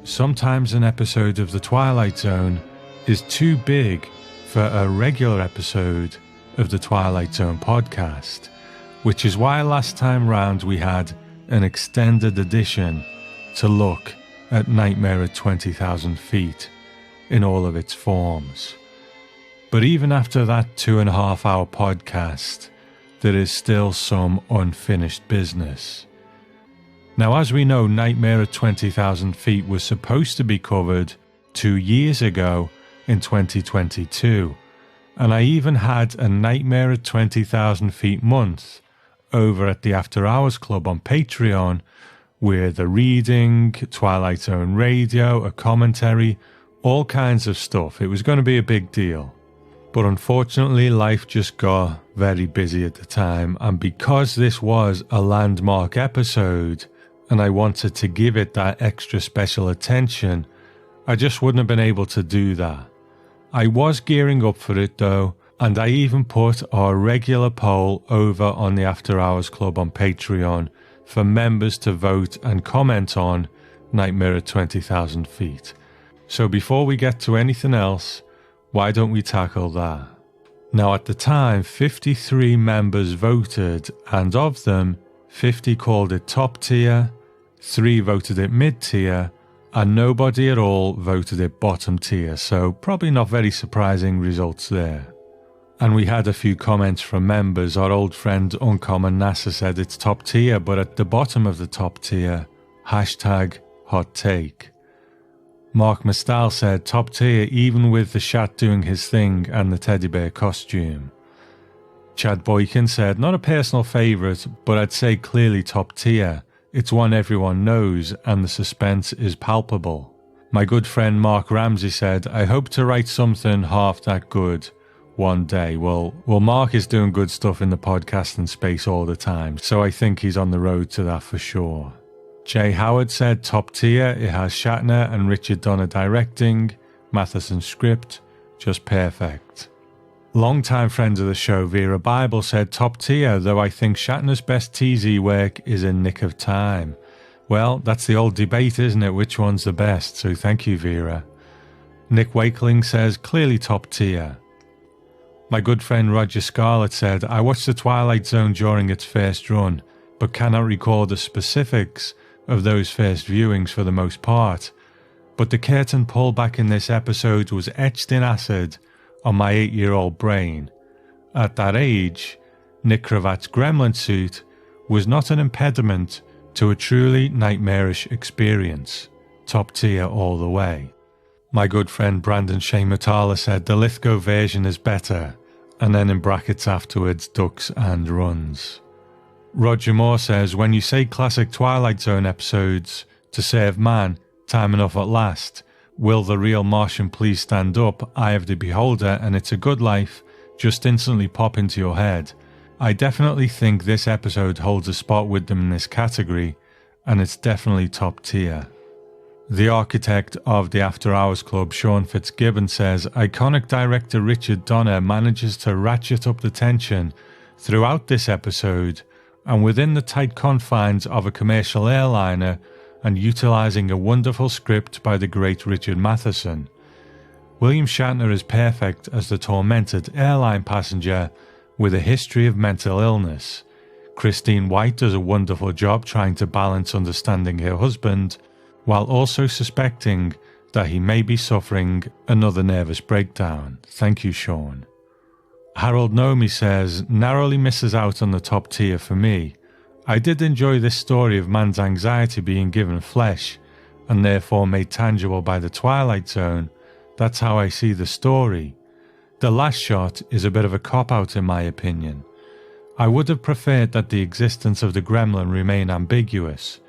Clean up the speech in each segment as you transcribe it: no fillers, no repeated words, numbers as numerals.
Sometimes an episode of The Twilight Zone is too big for a regular episode of the Twilight Zone podcast, which is why last time round we had an extended edition to look at Nightmare at 20,000 Feet in all of its forms. But even after that 2.5 hour podcast, there is still some unfinished business. Now, as we know, Nightmare at 20,000 Feet was supposed to be covered 2 years ago in 2022, and I even had a Nightmare at 20,000 Feet month over at the After Hours Club on Patreon, with a reading, Twilight Zone radio, a commentary, all kinds of stuff. It was going to be a big deal. But unfortunately, life just got very busy at the time, and because this was a landmark episode, and I wanted to give it that extra special attention, I just wouldn't have been able to do that. I was gearing up for it though, and I even put our regular poll over on the After Hours Club on Patreon for members to vote and comment on Nightmare at 20,000 Feet. So before we get to anything else, why don't we tackle that? Now, at the time, 53 members voted, and of them, 50 called it top tier, 3 voted it mid-tier, and nobody at all voted it bottom tier, so probably not very surprising results there. And we had a few comments from members. Our old friend Uncommon NASA said it's top tier, but at the bottom of the top tier, hashtag hot take. Mark Mastal said top tier even with the Shat doing his thing and the teddy bear costume. Chad Boykin said not a personal favourite, but I'd say clearly top tier. It's one everyone knows and the suspense is palpable. My good friend Mark Ramsey said, I hope to write something half that good one day. Well, Mark is doing good stuff in the podcasting space all the time, so I think he's on the road to that for sure. Jay Howard said top tier, it has Shatner and Richard Donner directing, Matheson script, just perfect. Long-time friend of the show, Vera Bible, said top tier, though I think Shatner's best TZ work is in Nick of Time. Well, that's the old debate, isn't it? Which one's the best? So thank you, Vera. Nick Wakeling says clearly top tier. My good friend Roger Scarlett said, I watched The Twilight Zone during its first run, but cannot recall the specifics of those first viewings for the most part. But the curtain pullback in this episode was etched in acid on my 8-year-old brain. At that age, Nick Cravat's gremlin suit was not an impediment to a truly nightmarish experience. Top tier all the way. My good friend Brandon Shane Matala said the Lithgow version is better, and then in brackets afterwards, ducks and runs. Roger Moore says, when you say classic Twilight Zone episodes to serve man, time enough at last, will the real Martian please stand up, Eye of the Beholder, and It's a Good Life just instantly pop into your head. I definitely think this episode holds a spot with them in this category, and it's definitely top tier. The architect of the After Hours Club, Sean Fitzgibbon, says, iconic director Richard Donner manages to ratchet up the tension throughout this episode, and within the tight confines of a commercial airliner, and utilising a wonderful script by the great Richard Matheson. William Shatner is perfect as the tormented airline passenger with a history of mental illness. Christine White does a wonderful job trying to balance understanding her husband, while also suspecting that he may be suffering another nervous breakdown. Thank you, Sean. Harold Nomi says, narrowly misses out on the top tier for me. I did enjoy this story of man's anxiety being given flesh, and therefore made tangible by the Twilight Zone. That's how I see the story. The last shot is a bit of a cop-out in my opinion. I would have preferred that the existence of the gremlin remain ambiguous,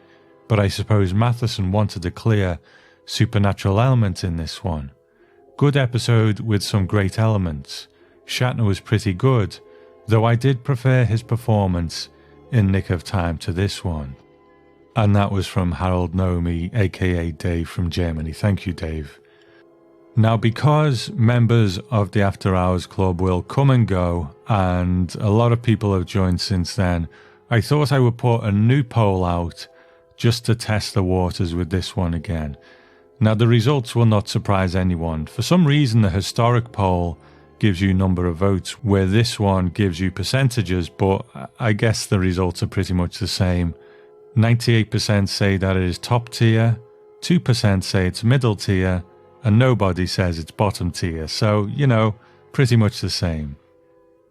but I suppose Matheson wanted a clear supernatural element in this one. Good episode with some great elements. Shatner was pretty good, though I did prefer his performance in Nick of Time to this one. And that was from Harold Nomi, aka Dave from Germany. Thank you, Dave. Now, because members of the After Hours Club will come and go, and a lot of people have joined since then, I thought I would put a new poll out just to test the waters with this one again. Now, the results will not surprise anyone. For some reason, the historic poll gives you number of votes, where this one gives you percentages, but I guess the results are pretty much the same. 98% say that it is top tier, 2% say it's middle tier, and nobody says it's bottom tier. So, pretty much the same.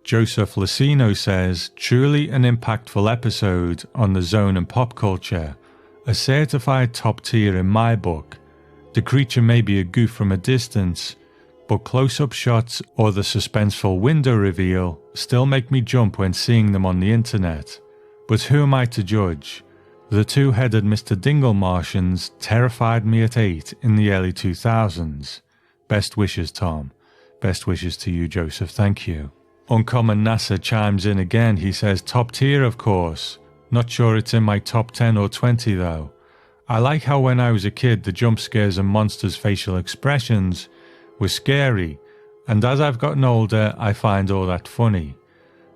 Joseph Lucino says, truly an impactful episode on the zone and pop culture. A certified top tier in my book. The creature may be a goof from a distance, but close-up shots or the suspenseful window reveal still make me jump when seeing them on the internet. But who am I to judge? The two-headed Mr. Dingle Martians terrified me at 8 in the early 2000s. Best wishes, Tom. Best wishes to you, Joseph. Thank you. Uncommon NASA chimes in again. He says, top tier, of course. Not sure it's in my top 10 or 20, though. I like how when I was a kid, the jump scares and monsters' facial expressions were scary, and as I've gotten older, I find all that funny.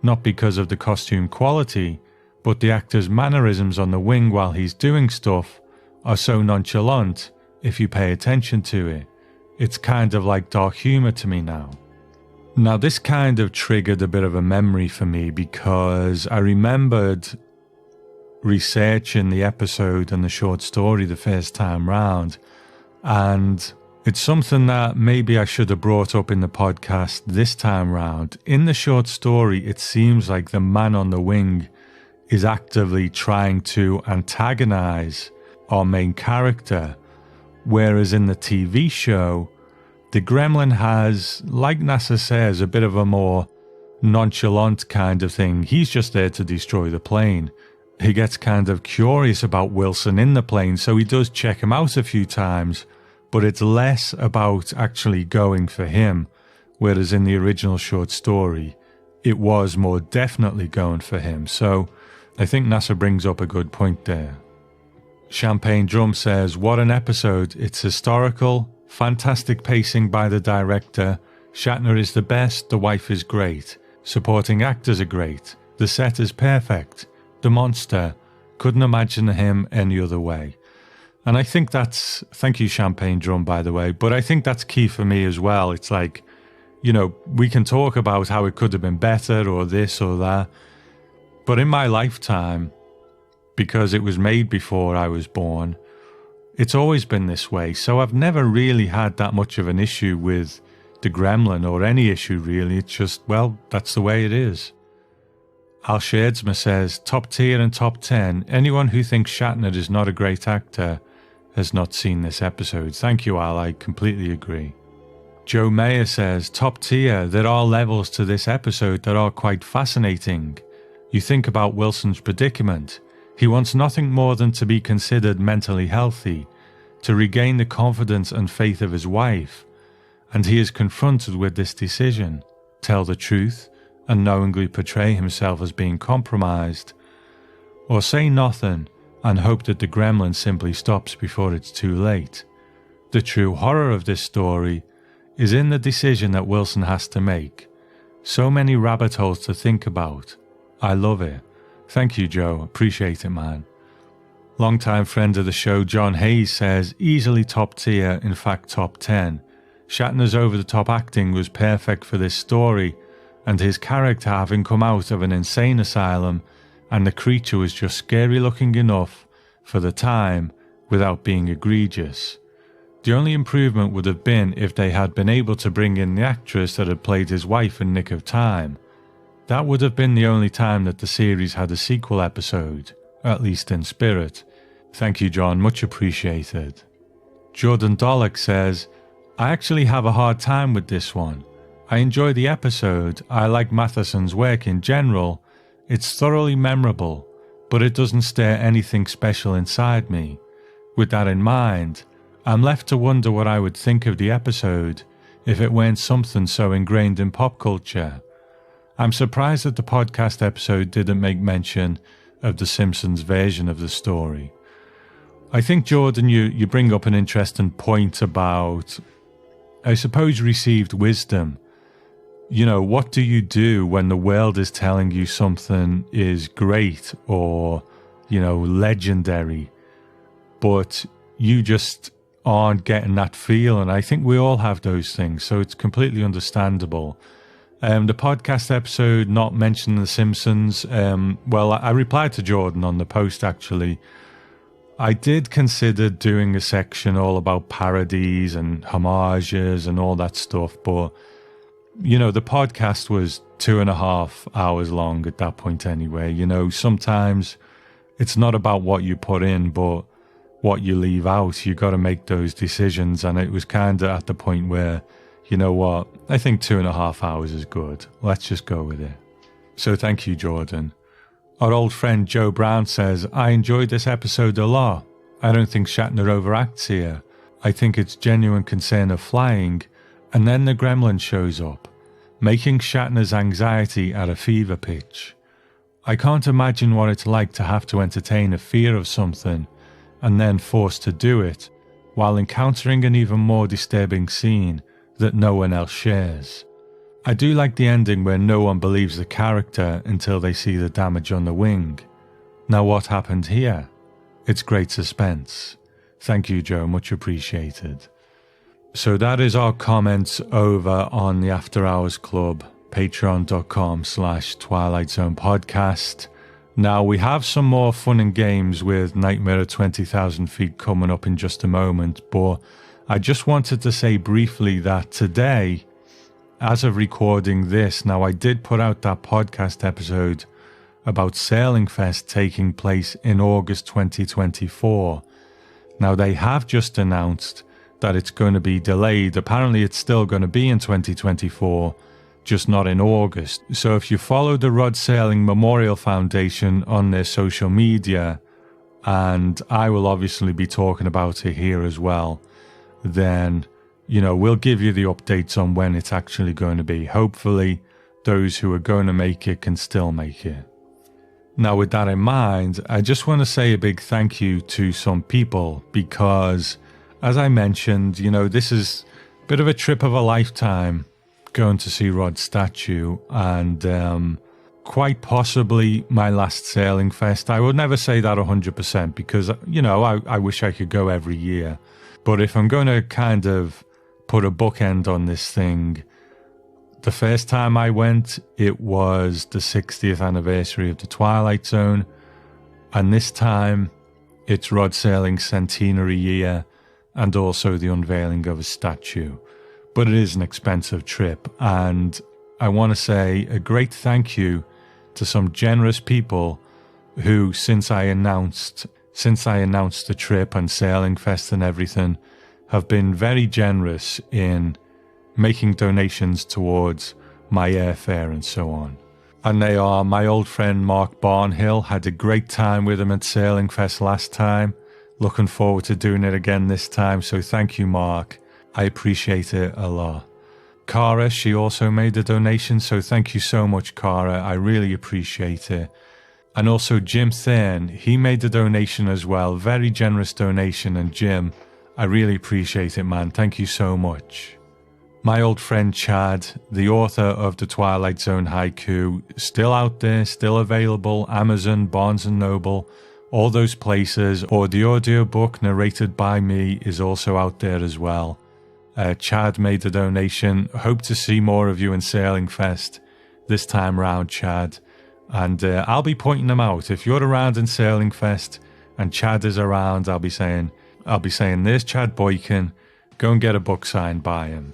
Not because of the costume quality, but the actor's mannerisms on the wing while he's doing stuff are so nonchalant if you pay attention to it. It's kind of like dark humor to me now. Now, this kind of triggered a bit of a memory for me because I remembered researching the episode and the short story the first time round, and it's something that maybe I should have brought up in the podcast this time round. In the short story, it seems like the man on the wing is actively trying to antagonize our main character, whereas in the TV show, the gremlin has, like NASA says, a bit of a more nonchalant kind of thing. He's just there to destroy the plane. He gets kind of curious about Wilson in the plane, so he does check him out a few times, but it's less about actually going for him, whereas in the original short story, it was more definitely going for him. So I think NASA brings up a good point there. Champagne Drum says, what an episode. It's historical, fantastic pacing by the director. Shatner is the best, the wife is great. Supporting actors are great. The set is perfect. The monster, couldn't imagine him any other way. And I think that's, thank you Champagne Drum by the way, but I think that's key for me as well. It's like, we can talk about how it could have been better or this or that, but in my lifetime, because it was made before I was born, it's always been this way. So I've never really had that much of an issue with the gremlin or any issue really. It's just, well, that's the way it is. Al Shadsma says, top tier and top 10. Anyone who thinks Shatner is not a great actor has not seen this episode. Thank you, Al. I completely agree. Joe Mayer says, top tier. There are levels to this episode that are quite fascinating. You think about Wilson's predicament. He wants nothing more than to be considered mentally healthy, to regain the confidence and faith of his wife, and he is confronted with this decision. Tell the truth and knowingly portray himself as being compromised, or say nothing and hope that the gremlin simply stops before it's too late. The true horror of this story is in the decision that Wilson has to make. So many rabbit holes to think about. I love it. Thank you, Joe. Appreciate it, man. Longtime friend of the show, John Hayes, says, easily top tier, in fact top 10. Shatner's over-the-top acting was perfect for this story, and his character having come out of an insane asylum, and the creature was just scary looking enough for the time without being egregious. The only improvement would have been if they had been able to bring in the actress that had played his wife in Nick of Time. That would have been the only time that the series had a sequel episode, at least in spirit. Thank you, John, much appreciated. Jordan Dollock says, I actually have a hard time with this one. I enjoy the episode, I like Matheson's work in general, it's thoroughly memorable, but it doesn't stir anything special inside me. With that in mind, I'm left to wonder what I would think of the episode if it weren't something so ingrained in pop culture. I'm surprised that the podcast episode didn't make mention of The Simpsons version of the story. I think, Jordan, you bring up an interesting point about, I suppose, received wisdom. What do you do when the world is telling you something is great or, legendary, but you just aren't getting that feel. And I think we all have those things. So it's completely understandable. The podcast episode not mentioning The Simpsons. Well, I replied to Jordan on the post, actually. I did consider doing a section all about parodies and homages and all that stuff, but, you know, the podcast was 2.5 hours long at that point anyway. You know, sometimes it's not about what you put in, but what you leave out. You got to make those decisions, and it was kind of at the point where, you know what, I think 2.5 hours is good. Let's just go with it. So thank you, Jordan. Our old friend Joe Brown says, I enjoyed this episode a lot. I don't think Shatner overacts here. I think it's genuine concern of flying, and then the gremlin shows up, making Shatner's anxiety at a fever pitch. I can't imagine what it's like to have to entertain a fear of something, and then forced to do it, while encountering an even more disturbing scene that no one else shares. I do like the ending where no one believes the character until they see the damage on the wing. Now what happened here? It's great suspense. Thank you, Joe, much appreciated. So that is our comments over on the After Hours Club, patreon.com/Twilight Zone podcast. Now we have some more fun and games with Nightmare at 20,000 Feet coming up in just a moment, but I just wanted to say briefly that today, as of recording this, now I did put out that podcast episode about Sailing Fest taking place in August 2024. Now they have just announced that it's going to be delayed. Apparently it's still going to be in 2024, just not in August. So if you follow the Rod Sailing Memorial Foundation on their social media, and I will obviously be talking about it here as well, then, you know, we'll give you the updates on when it's actually going to be. Hopefully, those who are going to make it can still make it. Now, with that in mind, I just want to say a big thank you to some people because, as I mentioned, you know, this is a bit of a trip of a lifetime going to see Rod's statue, and quite possibly my last Sailing Fest. I would never say that 100% because, you know, I wish I could go every year. But if I'm going to kind of put a bookend on this thing, the first time I went, it was the 60th anniversary of the Twilight Zone. And this time, it's Rod Sailing's centenary year and also the unveiling of a statue. But it is an expensive trip. And I want to say a great thank you to some generous people who, since I announced the trip and Sailing Fest and everything, have been very generous in making donations towards my airfare and so on. And they are my old friend Mark Barnhill. Had a great time with him at Sailing Fest last time. Looking forward to doing it again this time. So thank you, Mark. I appreciate it a lot. Cara, she also made a donation. So thank you so much, Cara. I really appreciate it. And also Jim Thurn, he made a donation as well. Very generous donation. And Jim, I really appreciate it, man. Thank you so much. My old friend Chad, the author of the Twilight Zone haiku, still out there, still available. Amazon, Barnes & Noble, all those places. Or the audiobook narrated by me is also out there as well. Chad made a donation. Hope to see more of you in Sailing Fest this time round, Chad. And I'll be pointing them out. If you're around in Sailing Fest and Chad is around, I'll be saying, there's Chad Boykin. Go and get a book signed by him.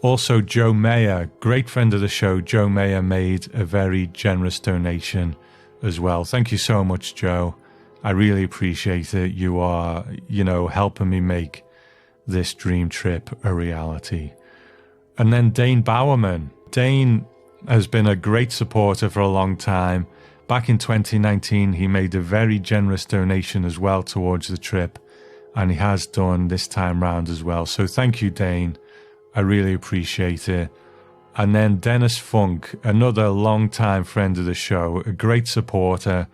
Also, Joe Mayer, great friend of the show, Joe Mayer made a very generous donation as well. Thank you so much, Joe. I really appreciate it. You are, helping me make this dream trip a reality. And then Dane Bowerman. Dane has been a great supporter for a long time. Back in 2019, he made a very generous donation as well towards the trip, and he has done this time round as well. So thank you, Dane. I really appreciate it. And then Dennis Funk, another long-time friend of the show, a great supporter,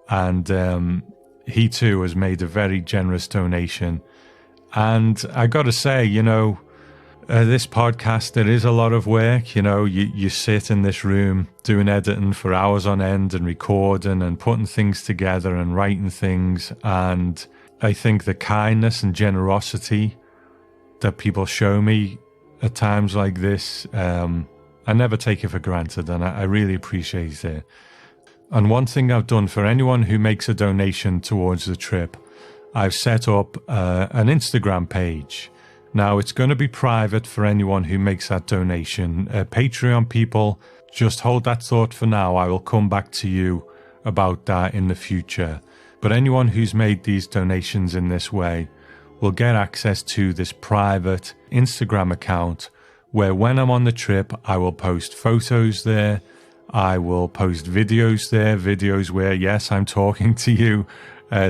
and he too has made a very generous donation. And I got to say, this podcast, it is a lot of work. You sit in this room doing editing for hours on end and recording and putting things together and writing things. And I think the kindness and generosity that people show me at times like this. I never take it for granted, and I really appreciate it. And one thing I've done for anyone who makes a donation towards the trip, I've set up an Instagram page. Now, it's going to be private for anyone who makes that donation. Patreon people, just hold that thought for now. I will come back to you about that in the future. But anyone who's made these donations in this way will get access to this private Instagram account where when I'm on the trip, I will post photos there. I will post videos there, videos where, yes, I'm talking to you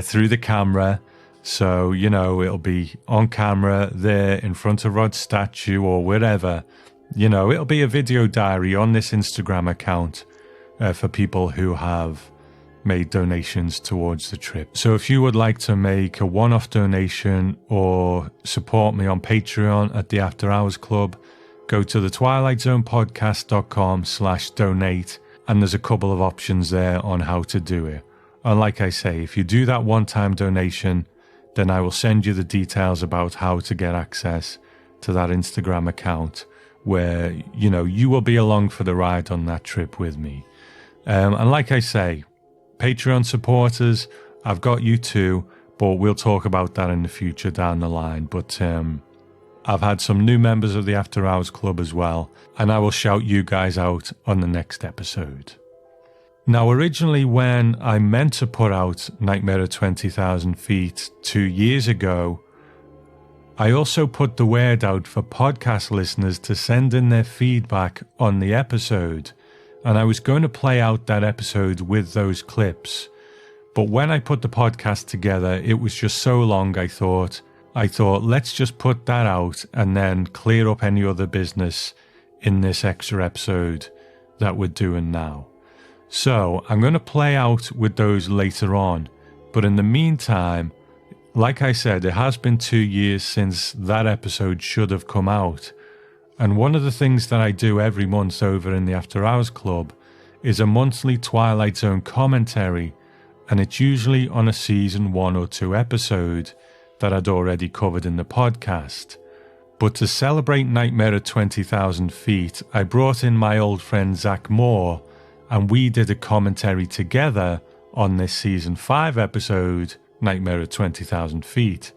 through the camera. So, it'll be on camera there in front of Rod's statue or wherever. It'll be a video diary on this Instagram account for people who have made donations towards the trip. So if you would like to make a one-off donation or support me on Patreon at the After Hours Club, go to the twilightzonepodcast.com/donate, and there's a couple of options there on how to do it. And like I say, if you do that one-time donation, then I will send you the details about how to get access to that Instagram account where, you will be along for the ride on that trip with me. And like I say, Patreon supporters, I've got you too, but we'll talk about that in the future down the line. But I've had some new members of the After Hours Club as well, and I will shout you guys out on the next episode. Now, originally when I meant to put out Nightmare at 20,000 Feet 2 years ago, I also put the word out for podcast listeners to send in their feedback on the episode. And I was going to play out that episode with those clips. But when I put the podcast together, it was just so long, I thought, let's just put that out and then clear up any other business in this extra episode that we're doing now. So I'm going to play out with those later on. But in the meantime, like I said, it has been 2 years since that episode should have come out. And one of the things that I do every month over in the After Hours Club is a monthly Twilight Zone commentary, and it's usually on a season 1 or 2 episode that I'd already covered in the podcast. But to celebrate Nightmare at 20,000 Feet, I brought in my old friend Zach Moore, and we did a commentary together on this season 5 episode, Nightmare at 20,000 Feet.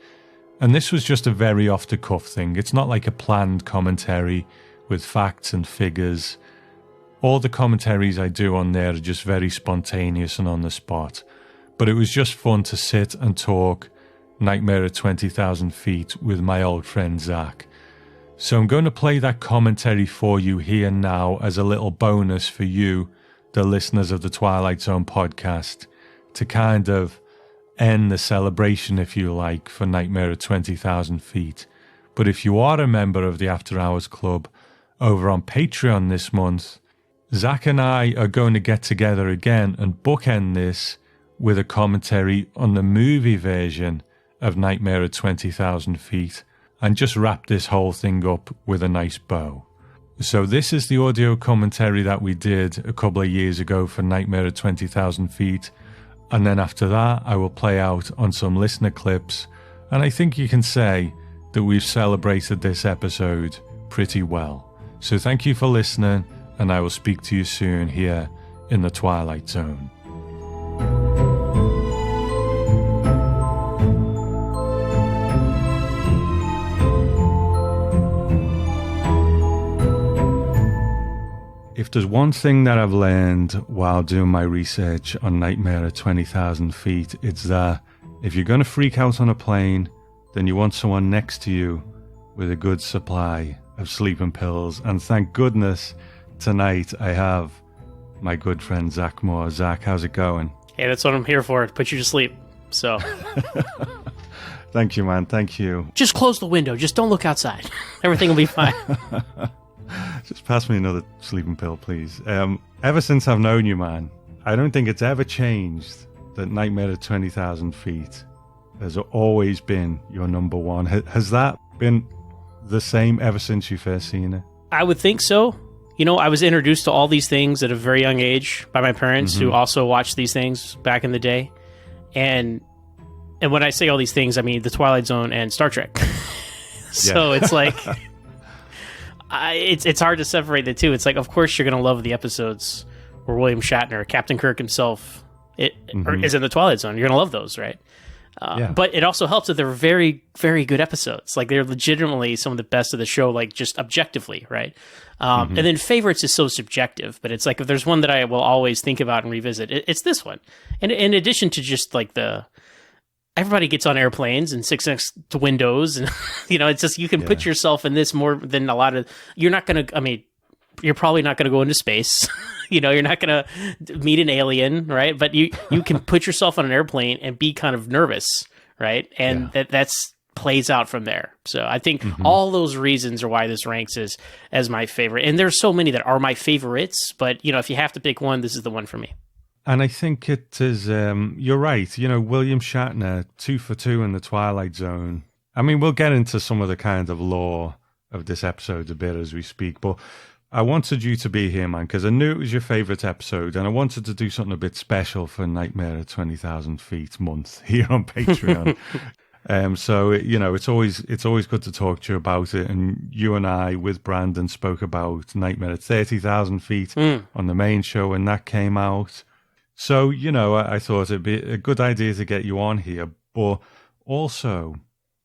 And this was just a very off-the-cuff thing. It's not like a planned commentary with facts and figures. All the commentaries I do on there are just very spontaneous and on the spot. But it was just fun to sit and talk Nightmare at 20,000 Feet with my old friend Zach. So I'm going to play that commentary for you here now as a little bonus for you, the listeners of the Twilight Zone podcast, to kind of end the celebration, if you like, for Nightmare at 20,000 Feet. But if you are a member of the After Hours Club over on Patreon this month, Zach and I are going to get together again and bookend this with a commentary on the movie version of Nightmare at 20,000 Feet and just wrap this whole thing up with a nice bow. So this is the audio commentary that we did a couple of years ago for Nightmare at 20,000 Feet. And then after that, I will play out on some listener clips. And I think you can say that we've celebrated this episode pretty well. So thank you for listening, and I will speak to you soon here in the Twilight Zone. If there's one thing that I've learned while doing my research on Nightmare at 20,000 Feet, it's that if you're going to freak out on a plane, then you want someone next to you with a good supply of sleeping pills. And thank goodness tonight I have my good friend Zach Moore. Zach, how's it going? Hey, that's what I'm here for, to put you to sleep. So Thank you, man. Thank you. Just close the window. Just don't look outside. Everything will be fine. Just pass me another sleeping pill, please. Ever since I've known you, man, I don't think it's ever changed that Nightmare at 20,000 Feet has always been your number one. Has that been the same ever since you first seen it? I would think so. You know, I was introduced to all these things at a very young age by my parents who also watched these things back in the day. And when I say all these things, I mean the Twilight Zone and Star Trek. So it's like, it's hard to separate the two. It's like, of course you're going to love the episodes where William Shatner, Captain Kirk himself, is in the Twilight Zone. You're going to love those, right? But it also helps that they're very, very good episodes. Like, they're legitimately some of the best of the show, like, just objectively, right? And then favorites is so subjective, but it's like, if there's one that I will always think about and revisit, it's this one. And in addition to just like everybody gets on airplanes and sits next to windows, and it's just, you can put yourself in this more than a lot of, you're probably not going to go into space. You're not going to meet an alien, right? But you can put yourself on an airplane and be kind of nervous, right? And that's plays out from there. So I think all those reasons are why this ranks as my favorite. And there's so many that are my favorites, but if you have to pick one, this is the one for me. And I think it is, you're right. William Shatner, 2 for 2 in the Twilight Zone. I mean, we'll get into some of the kind of lore of this episode a bit as we speak, but I wanted you to be here, man, because I knew it was your favorite episode, and I wanted to do something a bit special for Nightmare at 20,000 Feet month here on Patreon. So it's always good to talk to you about it. And you and I, with Brandon, spoke about Nightmare at 30,000 Feet on the main show when that came out. So I thought it'd be a good idea to get you on here. But also,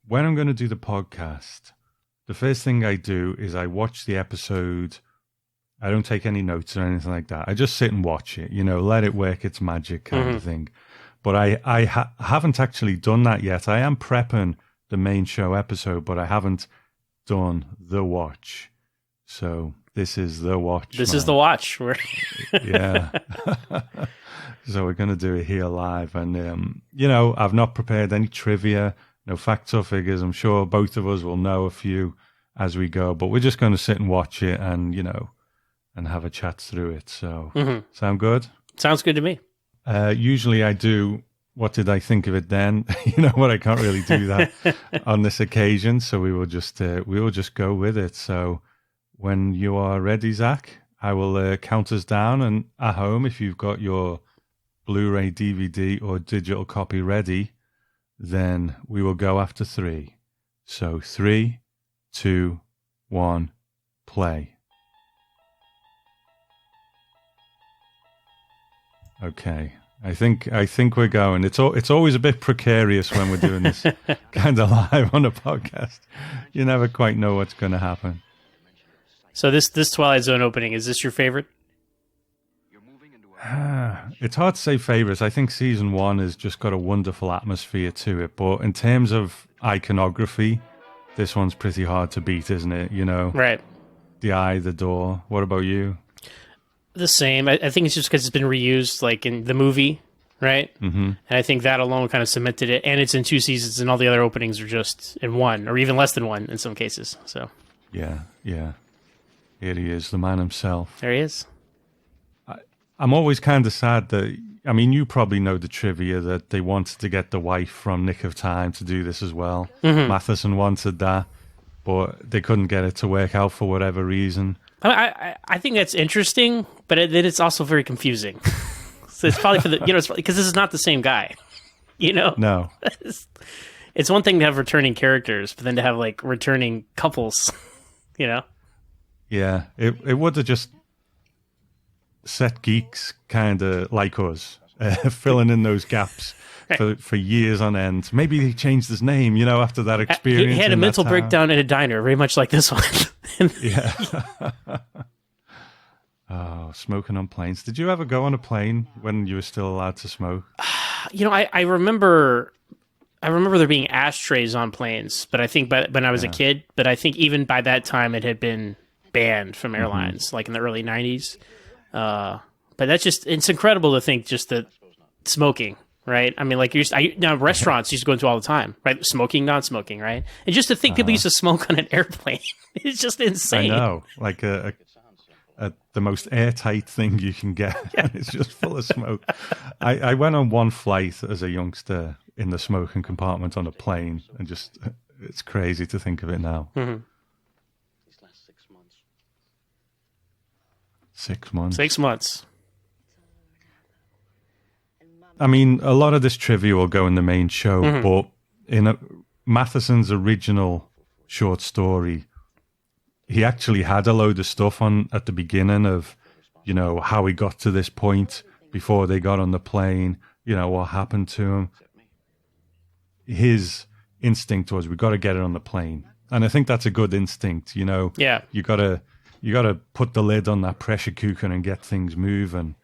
when I'm going to do the podcast, the first thing I do is I watch the episode. I don't take any notes or anything like that. I just sit and watch it, let it work its magic kind of thing. But I haven't actually done that yet. I am prepping the main show episode, but I haven't done the watch. So this is the watch. This is the watch. Yeah. So we're going to do it here live. And, I've not prepared any trivia, no facts or figures. I'm sure both of us will know a few as we go, but we're just going to sit and watch it and, and have a chat through it. So sound good? Sounds good to me. Usually I do, what did I think of it then? What I can't really do that on this occasion. So we will just go with it. So when you are ready, Zach, I will count us down. And at home, if you've got your Blu-ray, DVD, or digital copy ready, then we will go after 3. So 3, 2, 1, play. Okay, I think we're going. It's always a bit precarious when we're doing this kind of live on a podcast. You never quite know what's going to happen. So this Twilight Zone opening, is this your favorite? It's hard to say favorites. I think season 1 has just got a wonderful atmosphere to it. But in terms of iconography, this one's pretty hard to beat, isn't it? Right. The eye, the door. What about you? The same. I think it's just because it's been reused, like in the movie, right? Mm-hmm. And I think that alone kind of cemented it. And it's in 2 seasons, and all the other openings are just in 1, or even less than 1 in some cases. So. Yeah. Here he is, the man himself. There he is. I'm always kind of sad that, you probably know the trivia that they wanted to get the wife from Nick of Time to do this as well. Mm-hmm. Matheson wanted that, but they couldn't get it to work out for whatever reason. I think that's interesting, but then it's also very confusing. So it's probably for the, because this is not the same guy, No. It's one thing to have returning characters, but then to have like returning couples, Yeah, it would have just set geeks kind of like us, filling in those gaps for years on end. Maybe he changed his name, after that experience. He had a mental breakdown in a diner, very much like this one. Yeah. Oh, smoking on planes. Did you ever go on a plane when you were still allowed to smoke? I remember there being ashtrays on planes, but I think when I was a kid, but I think even by that time it had been banned from airlines, like in the early 90s. But that's it's incredible to think just that smoking, right? I mean, like now restaurants used to go into all the time, right? Smoking, non-smoking, right? And just to think people used to smoke on an airplane, it's just insane. I know, like the most airtight thing you can get. Yeah. It's just full of smoke. I went on one flight as a youngster in the smoking compartment on a plane, and just it's crazy to think of it now. Mm-hmm. 6 months. 6 months. A lot of this trivia will go in the main show, but in Matheson's original short story, he actually had a load of stuff on at the beginning of, you know, how he got to this point before they got on the plane, you know, what happened to him. His instinct was, we got to get it on the plane. And I think that's a good instinct, you know. Yeah. You got to put the lid on that pressure cooker and get things moving.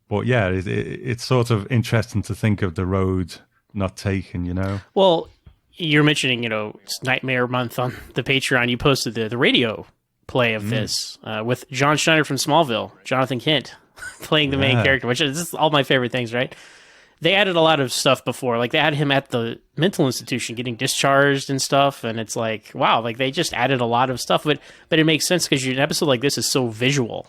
But yeah, it's sort of interesting to think of the road not taken, you know. Well, you're mentioning, you know, it's Nightmare Month on the Patreon. You posted the radio play of this with John Schneider from Smallville, Jonathan Kent, playing the main character, which is all my favorite things, right? They added a lot of stuff before. Like, they had him at the mental institution getting discharged and stuff, and it's like, wow, like, they just added a lot of stuff. But it makes sense because an episode like this is so visual.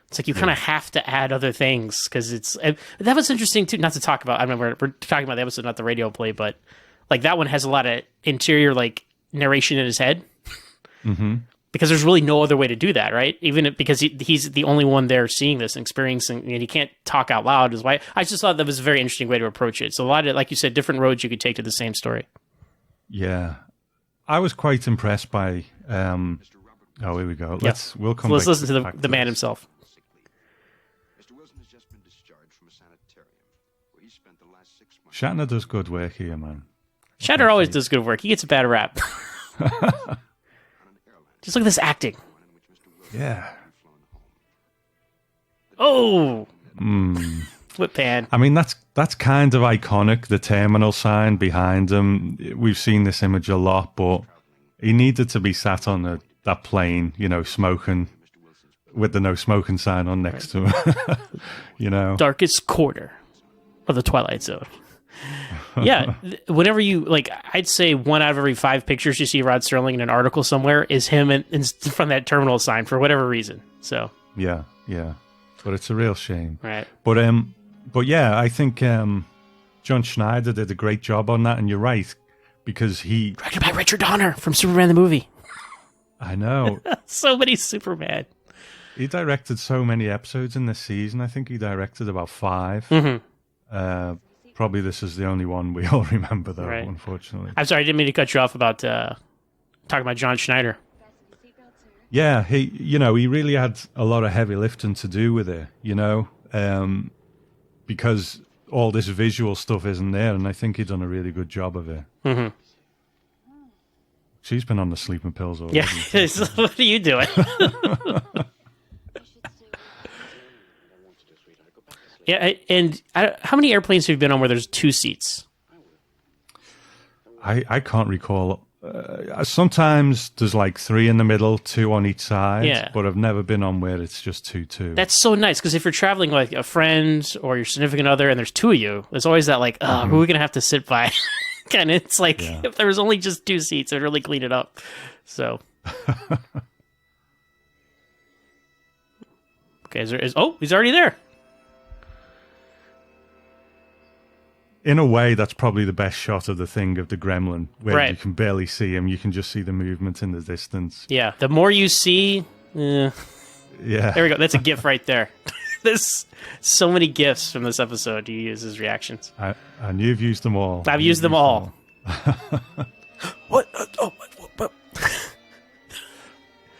It's like you kind of have to add other things because it's... That was interesting, too. Not to talk about... I mean, we're talking about the episode, not the radio play, but... Like, that one has a lot of interior, like, narration in his head. Mm-hmm. Because there's really no other way to do that, right? Even because he's the only one there seeing this and experiencing, and he can't talk out loud. Is why I just thought that was a very interesting way to approach it. So a lot of, like you said, different roads you could take to the same story. Yeah. I was quite impressed by... oh, here we go. We'll come let's back listen to the man himself. Shatner does good work here, man. Shatner always does good work. He gets a bad rap. Just look at this acting. Yeah. Oh! Flip pan. I mean, that's kind of iconic, the terminal sign behind him. We've seen this image a lot, but he needed to be sat on that plane, you know, smoking, with the no smoking sign on next to him. You know? Darkest corner of the Twilight Zone. Yeah, whenever you, like, I'd say 1 out of every 5 pictures you see Rod Serling in an article somewhere is him in front of that terminal sign for whatever reason. So yeah, but it's a real shame, right? But yeah, I think John Schneider did a great job on that, and you're right, because he directed by Richard Donner from Superman the movie. I know. So many Superman. He directed so many episodes in this season. I think he directed about 5. Mm-hmm. Probably this is the only one we all remember, though, right. Unfortunately. I'm sorry, I didn't mean to cut you off about talking about John Schneider. Yeah, he really had a lot of heavy lifting to do with it, you know, because all this visual stuff isn't there, and I think he'd done a really good job of it. Mm-hmm. She's been on the sleeping pills already. Yeah, what are you doing? Yeah, and how many airplanes have you been on where there's 2 seats? I can't recall. Sometimes there's like 3 in the middle, 2 on each side. Yeah. But I've never been on where it's just 2. That's so nice, because if you're traveling with like a friend or your significant other and there's 2 of you, there's always that like, who are we going to have to sit by? And it's like, if there was only just 2 seats, it would really clean it up. So. Okay, he's already there. In a way, that's probably the best shot of the thing, of the gremlin, where you can barely see him. You can just see the movement in the distance. Yeah, the more you see... Yeah. There we go. That's a GIF right there. There's so many GIFs from this episode you use as reactions. And you've used them all. I've used them all. What? What?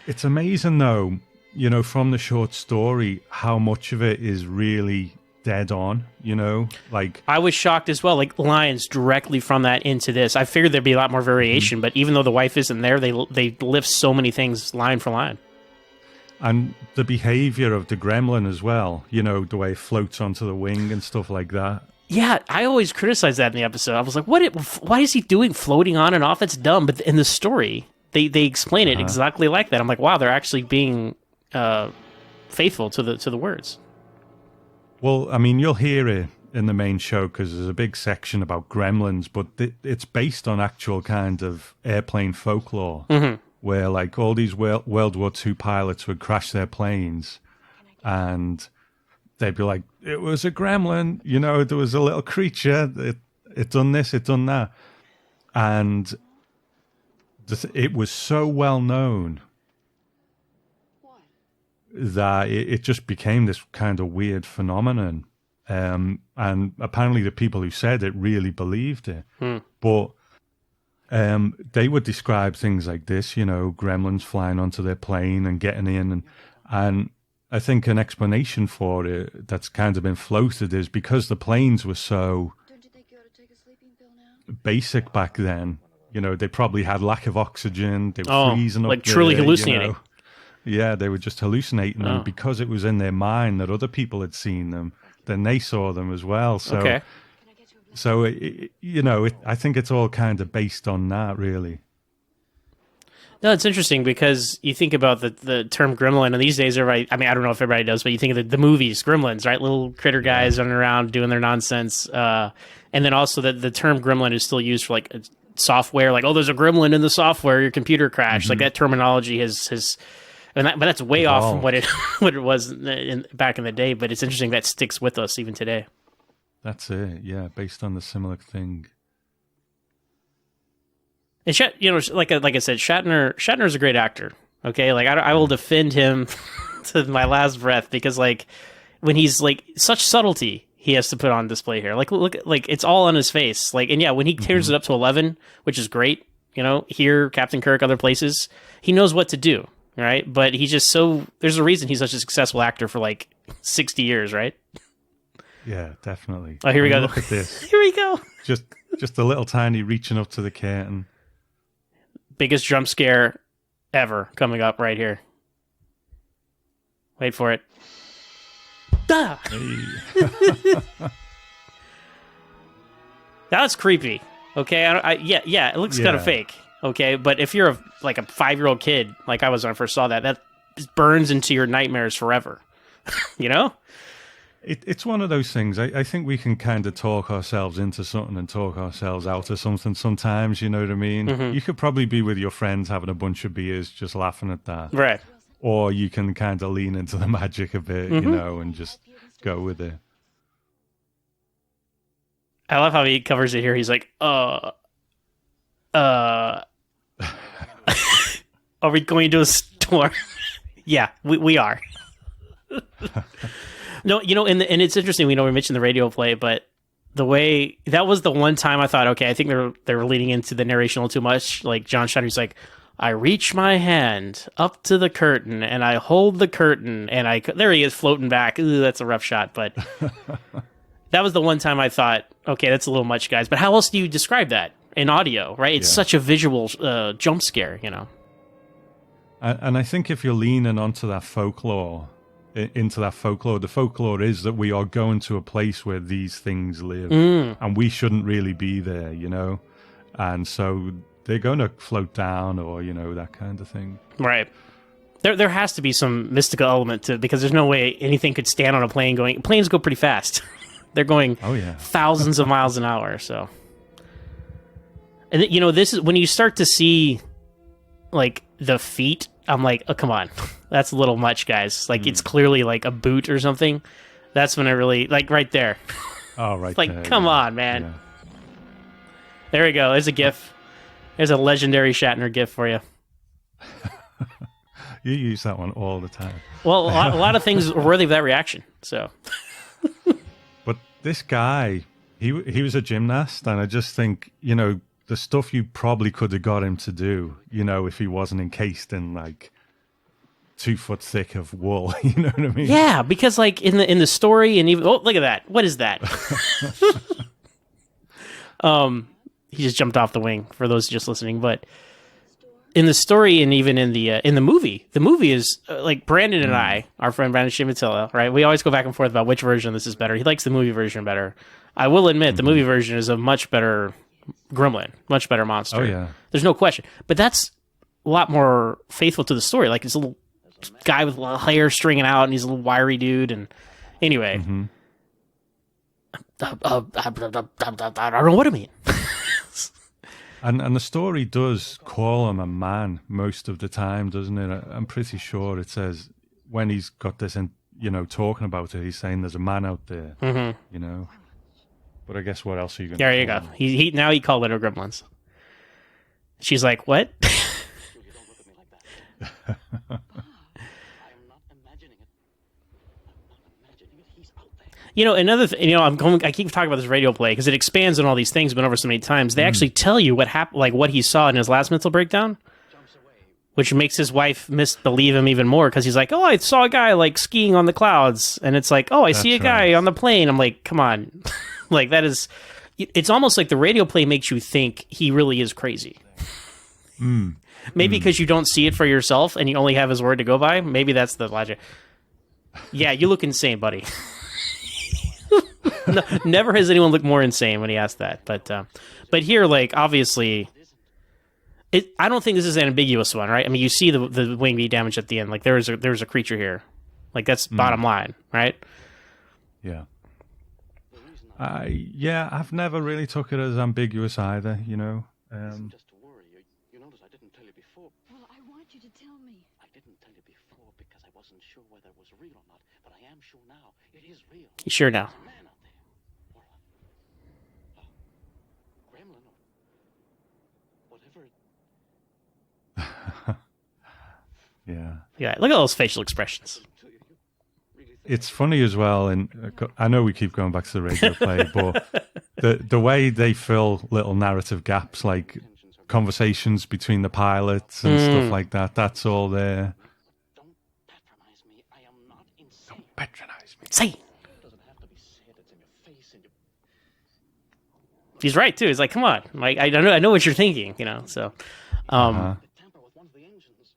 It's amazing, though, you know, from the short story, how much of it is really... dead on, you know, like I was shocked as well, like lines directly from that into this. I figured there'd be a lot more variation, but even though the wife isn't there, they lift so many things line for line. And the behavior of the gremlin as well, you know, the way it floats onto the wing and stuff like that. Yeah, I always criticized that in the episode. I was like, why is he doing floating on and off? That's dumb. But in the story, they explain it exactly like that. I'm like, wow, they're actually being faithful to the words. Well, I mean, you'll hear it in the main show because there's a big section about gremlins, but it's based on actual kind of airplane folklore, where like all these World War II pilots would crash their planes and they'd be like, it was a gremlin, you know, there was a little creature, it done this, it done that. And it was so well known that it just became this kind of weird phenomenon. And apparently the people who said it really believed it. But they would describe things like this, gremlins flying onto their plane and getting in. And I think an explanation for it that's kind of been floated is because the planes were so basic back then, they probably had lack of oxygen. They were freezing up. Like truly hallucinating. Yeah, they were just hallucinating. And because it was in their mind that other people had seen them, then they saw them as well. So, okay. So, I think it's all kind of based on that, really. No, it's interesting because you think about the term gremlin, and these days everybody, I don't know if everybody does, but you think of the movies, gremlins, right? Little critter guys running around doing their nonsense. And then also the term gremlin is still used for like software, like, oh, there's a gremlin in the software, your computer crashed. Like that terminology has but that's way off from what it was back in the day. But it's interesting that sticks with us even today. That's it, yeah, based on the similar thing. And like I said, Shatner's a great actor. Okay, like I will defend him to my last breath because like when he's like such subtlety he has to put on display here. Like look, like it's all on his face. Like and yeah, when he turns it up to 11, which is great. Here Captain Kirk, other places, he knows what to do, right? But he's just there's a reason he's such a successful actor for like 60 years, right? Yeah, definitely. Oh, here we go. Look at this. Here we go. Just a little tiny reaching up to the curtain. Biggest jump scare ever coming up right here. Wait for it. Ah! Hey. That's creepy. Okay, yeah, it looks kind of fake. Okay, but if you're a 5-year-old kid, like I was when I first saw that, that just burns into your nightmares forever. It's one of those things. I think we can kind of talk ourselves into something and talk ourselves out of something sometimes, you know what I mean? Mm-hmm. You could probably be with your friends having a bunch of beers just laughing at that. Right. Or you can kind of lean into the magic a bit, and just go with it. I love how he covers it here. He's like, are we going to a store? Yeah, we are. No, and it's interesting. We mentioned the radio play, but the way that was the one time I thought, okay, I think they were leaning into the narration a little too much. Like John Schneider's like, I reach my hand up to the curtain and I hold the curtain and there he is floating back. Ooh, that's a rough shot, but that was the one time I thought, okay, that's a little much, guys. But how else do you describe that in audio, right? It's such a visual jump scare, And I think if you're leaning onto that folklore. The folklore is that we are going to a place where these things live and we shouldn't really be there, and so they're going to float down or that kind of thing, right? There has to be some mystical element to it because there's no way anything could stand on a plane planes go pretty fast. They're going thousands of miles an hour, so and this is when you start to see like the feet. I'm like, oh, come on. That's a little much, guys. Like, it's clearly like a boot or something. That's when I really, like, right there. Oh, right like, there. come on, man. Yeah. There we go. There's a GIF. There's a legendary Shatner GIF for you. You use that one all the time. Well, a lot of things are worthy of that reaction, so. But this guy, he was a gymnast, and I just think, the stuff you probably could have got him to do, if he wasn't encased in like 2 foot thick of wool, you know what I mean? Yeah, because like in the story and even look at that. What is that? He just jumped off the wing for those just listening, but in the story and even in the movie is like Brandon and I, our friend Brandon Shimatilla, right? We always go back and forth about which version of this is better. He likes the movie version better. I will admit the movie version is a much better gremlin, much better monster. Oh yeah, there's no question. But that's a lot more faithful to the story. Like it's a little guy with a little hair stringing out, and he's a little wiry dude. And anyway, I don't know what I mean. and the story does call him a man most of the time, doesn't it? I'm pretty sure it says when he's got this, and talking about it, he's saying there's a man out there, But I guess what else are you going to There you go. Now he called it her gremlins. She's like, what? Another thing, I keep talking about this radio play because it expands on all these things, been over so many times. They actually tell you what happened, like what he saw in his last mental breakdown, which makes his wife misbelieve him even more because he's like, oh, I saw a guy like skiing on the clouds. And it's like, oh, I see a guy on the plane. I'm like, come on. Like that is, it's almost like the radio play makes you think he really is crazy. Maybe because you don't see it for yourself and you only have his word to go by. Maybe that's the logic. Yeah, you look insane, buddy. No, never has anyone looked more insane when he asked that. But here, like, obviously, I don't think this is an ambiguous one, right? I mean, you see the wing be damaged at the end. Like, there's a creature here. Like, that's bottom line, right? Yeah. I've never really took it as ambiguous either, Just to worry. You notice I didn't tell you before. Well, I want you to tell me. I didn't tell you before because I wasn't sure whether it was real or not, but I am sure now. It is real. You sure now? Man out there. Or a gremlin or whatever. Yeah. Yeah, look at those facial expressions. It's funny as well, and I know we keep going back to the radio play, but the way they fill little narrative gaps, like conversations between the pilots and stuff like that, that's all there. Don't patronize me. I am not insane. Don't patronize me. Insane. It doesn't have to be said. It's in your face and He's right too. He's like, come on, like I know what you're thinking, So, tamper with one of the engines.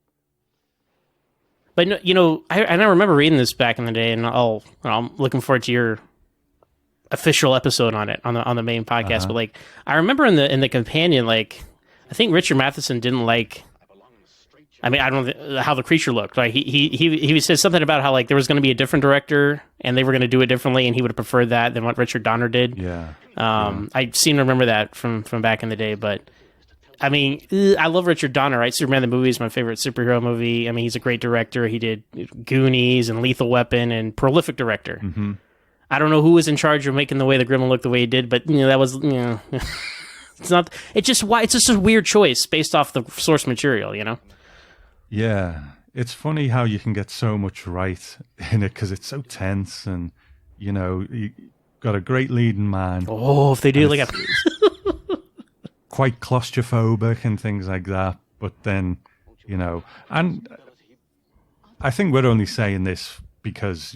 But I remember reading this back in the day, and I'm looking forward to your official episode on it on the main podcast. But like, I remember in the companion, like, I think Richard Matheson didn't like. I mean, I don't know how the creature looked. Like he said something about how like there was going to be a different director and they were going to do it differently, and he would have preferred that than what Richard Donner did. Yeah. I seem to remember that from back in the day, but. I mean, I love Richard Donner, right? Superman the movie is my favorite superhero movie. I mean, he's a great director. He did Goonies and Lethal Weapon, and prolific director. Mm-hmm. I don't know who was in charge of making the way the Gremlin look the way he did, but that was it's not. It's just a weird choice based off the source material, Yeah, it's funny how you can get so much right in it because it's so tense, and you got a great leading man. Oh, if they do like a. Quite claustrophobic and things like that, but then and I think we're only saying this because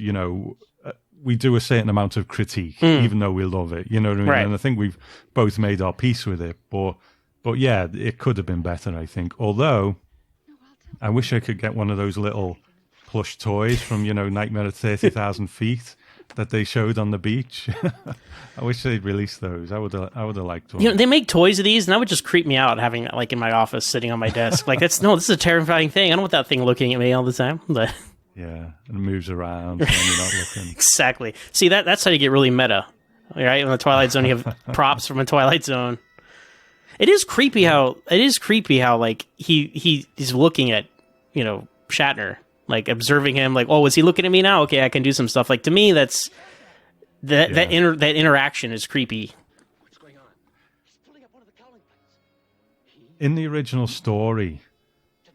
we do a certain amount of critique even though we love it, you know what I mean? Right. And I think we've both made our peace with it, but yeah, it could have been better, I think. Although I wish I could get one of those little plush toys from Nightmare at 30,000 Feet that they showed on the beach. I wish they'd released those. I would have liked one. They make toys of these, and that would just creep me out having like in my office sitting on my desk. Like this is a terrifying thing. I don't want that thing looking at me all the time. But yeah, and it moves around when you're not looking. Exactly. See that's how you get really meta. Right? In the Twilight Zone, you have props from a Twilight Zone. It is creepy how like he's looking at Shatner. Like observing him, like, oh, is he looking at me now? Okay, I can do some stuff. Like to me, that interaction is creepy. What's going on? He's pulling up one of the cowling plates. In the original story,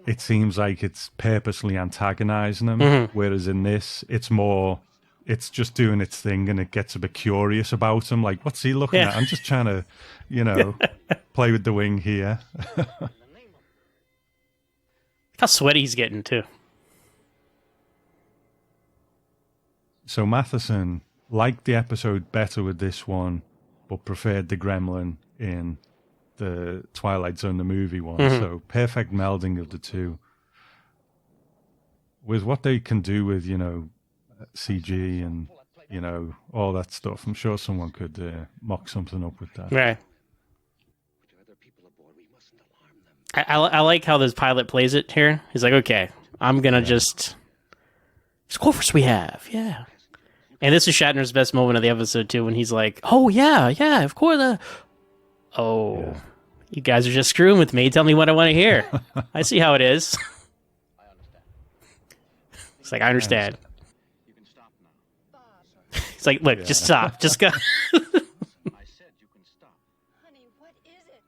it seems like it's purposely antagonizing him, whereas in this, it's just doing its thing, and it gets a bit curious about him. Like, what's he looking at? I'm just trying to, play with the wing here. How sweaty he's getting too. So Matheson liked the episode better with this one, but preferred the Gremlin in the Twilight Zone, the movie one. So perfect melding of the two. With what they can do with, CG and, all that stuff, I'm sure someone could mock something up with that. Right. I like how this pilot plays it here. He's like, okay, I'm going to just... Scorpus we have, yeah. And this is Shatner's best moment of the episode, too, when he's like, oh, yeah, of course. You guys are just screwing with me. Tell me what I want to hear. I see how it is. I understand. It's like, I understand. You can stop now. He's like, look, just stop. Just go. I said you can stop. Honey, what is it?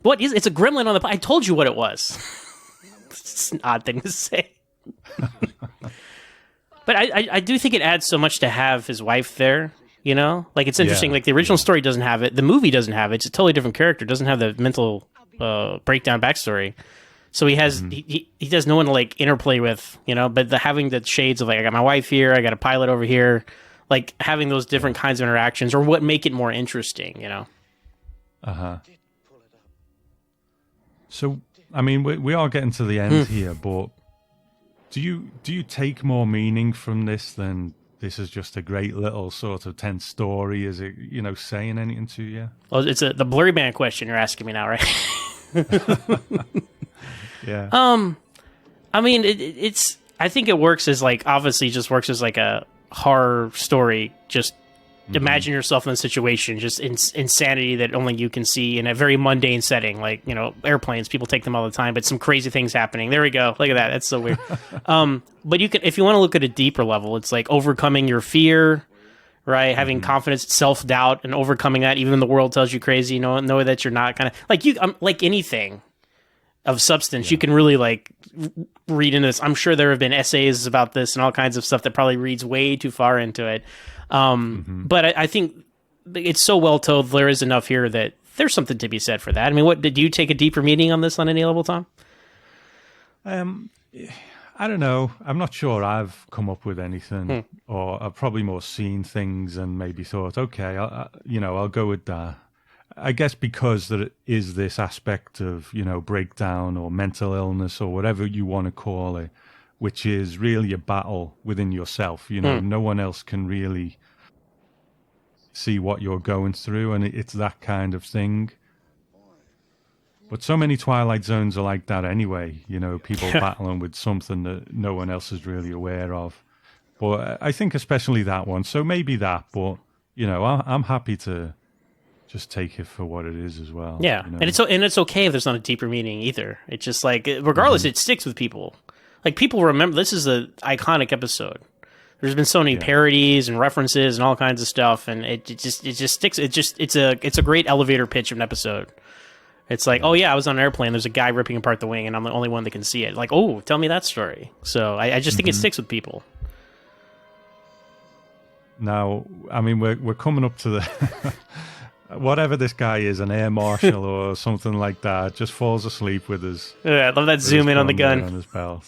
What is it? It's a gremlin on the... I told you what it was. It's an odd thing to say. But I do think it adds so much to have his wife there, you know? Like, it's interesting. Like, the original story doesn't have it. The movie doesn't have it. It's a totally different character. It doesn't have the mental breakdown backstory. So he has he has no one to, like, interplay with, you know? But having the shades of, like, I got my wife here, I got a pilot over here, like, having those different kinds of interactions or what make it more interesting, you know? Uh-huh. So, I mean, we are getting to the end here, but do you take more meaning from this than this is just a great little sort of tense story? Is it, you know, saying anything to you? Well, it's the blurry band question you're asking me now, right? Yeah. I mean, it's. I think it works as, like, obviously just works as, like, a horror story. Just imagine yourself in a situation, just insanity that only you can see in a very mundane setting, like, you know, airplanes. People take them all the time, but some crazy things happening. There we go. Look at that. That's so weird. But you can, if you want to look at a deeper level, it's like overcoming your fear, right? Having confidence, self-doubt, and overcoming that, even when the world tells you crazy. You know that you're not kind of like you. Like anything of substance, you can really, like, read into this. I'm sure there have been essays about this and all kinds of stuff that probably reads way too far into it. But I think it's so well told. There is enough here that there's something to be said for that. I mean, did you take a deeper meaning on this on any level, Tom? I don't know. I'm not sure I've come up with anything, or I've probably more seen things and maybe thought, okay, I'll go with that. I guess because there is this aspect of, you know, breakdown or mental illness or whatever you want to call it, which is really a battle within yourself. You know, no one else can really see what you're going through, and it's that kind of thing. But so many Twilight Zones are like that anyway, you know, people battling with something that no one else is really aware of. But I think especially that one, so maybe that, but, you know, I'm happy to just take it for what it is as well. Yeah, you know? and it's okay if there's not a deeper meaning either. It's just like, regardless, it sticks with people. Like, people remember, this is an iconic episode. There's been so many parodies and references and all kinds of stuff, and it just sticks. It's a great elevator pitch of an episode. It's like, oh yeah, I was on an airplane. There's a guy ripping apart the wing, and I'm the only one that can see it. Like, oh, tell me that story. So I just think it sticks with people. Now, I mean, we're coming up to the whatever this guy is, an air marshal or something like that, just falls asleep with his. Yeah, I love that zoom in on the gun on his belt.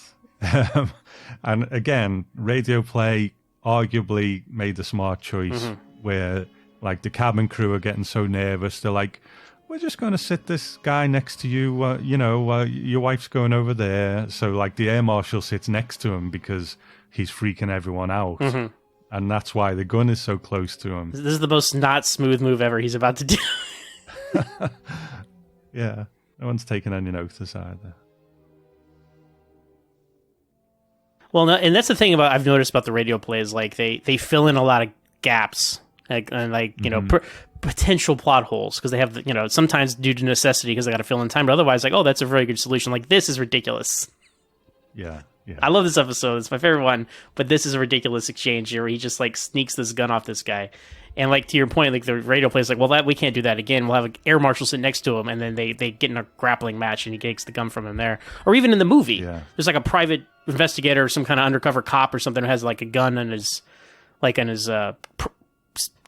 And again, radio play arguably made the smart choice, where, like, the cabin crew are getting so nervous, they're like, we're just going to sit this guy next to you, your wife's going over there. So, like, the air marshal sits next to him because he's freaking everyone out. And that's why the gun is so close to him. This is the most not smooth move ever he's about to do. Yeah, no one's taking any notice either. Well, no, and that's the thing I've noticed about the radio plays. Like, they fill in a lot of gaps, potential plot holes, because they have, sometimes due to necessity, because they got to fill in time. But otherwise, like, oh, that's a very good solution. Like, this is ridiculous. Yeah. I love this episode. It's my favorite one. But this is a ridiculous exchange here where he just, like, sneaks this gun off this guy. And, like, to your point, like, the radio plays like, well, we can't do that again. We'll have an air marshal sit next to him, and then they get in a grappling match, and he takes the gun from him there. Or even in the movie, there's, like, a private investigator or some kind of undercover cop or something who has, like, a gun in his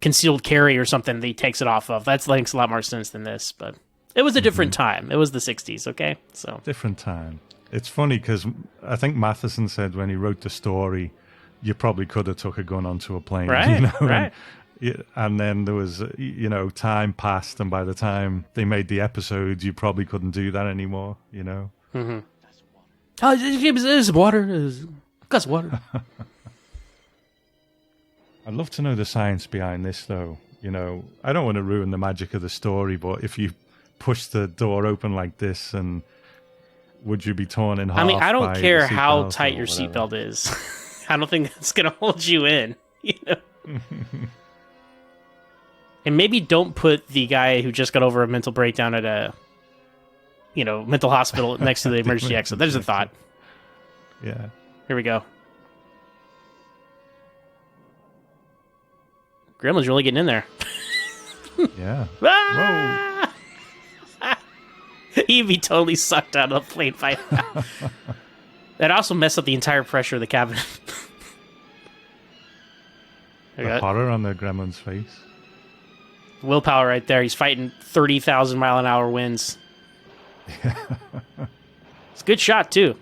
concealed carry or something that he takes it off of. That makes a lot more sense than this, but it was a different time. It was the 60s, okay? So different time. It's funny because I think Matheson said when he wrote the story, you probably could have took a gun onto a plane. Right, right. And then there was, time passed, and by the time they made the episodes, you probably couldn't do that anymore, Mm-hmm. Oh, there's water. Got water. I'd love to know the science behind this, though. I don't want to ruin the magic of the story, but if you push the door open like this, and would you be torn in half? I mean, I don't care how tight your seatbelt is. I don't think that's going to hold you in. And maybe don't put the guy who just got over a mental breakdown at a, mental hospital next to the emergency exit. There's a thought. Yeah. Here we go. Gremlin's really getting in there. Yeah. Ah! He'd be totally sucked out of the plane by now. That also messed up the entire pressure of the cabin. The horror on the gremlin's face. Willpower right there. He's fighting 30,000 mile an hour winds. It's a good shot, too.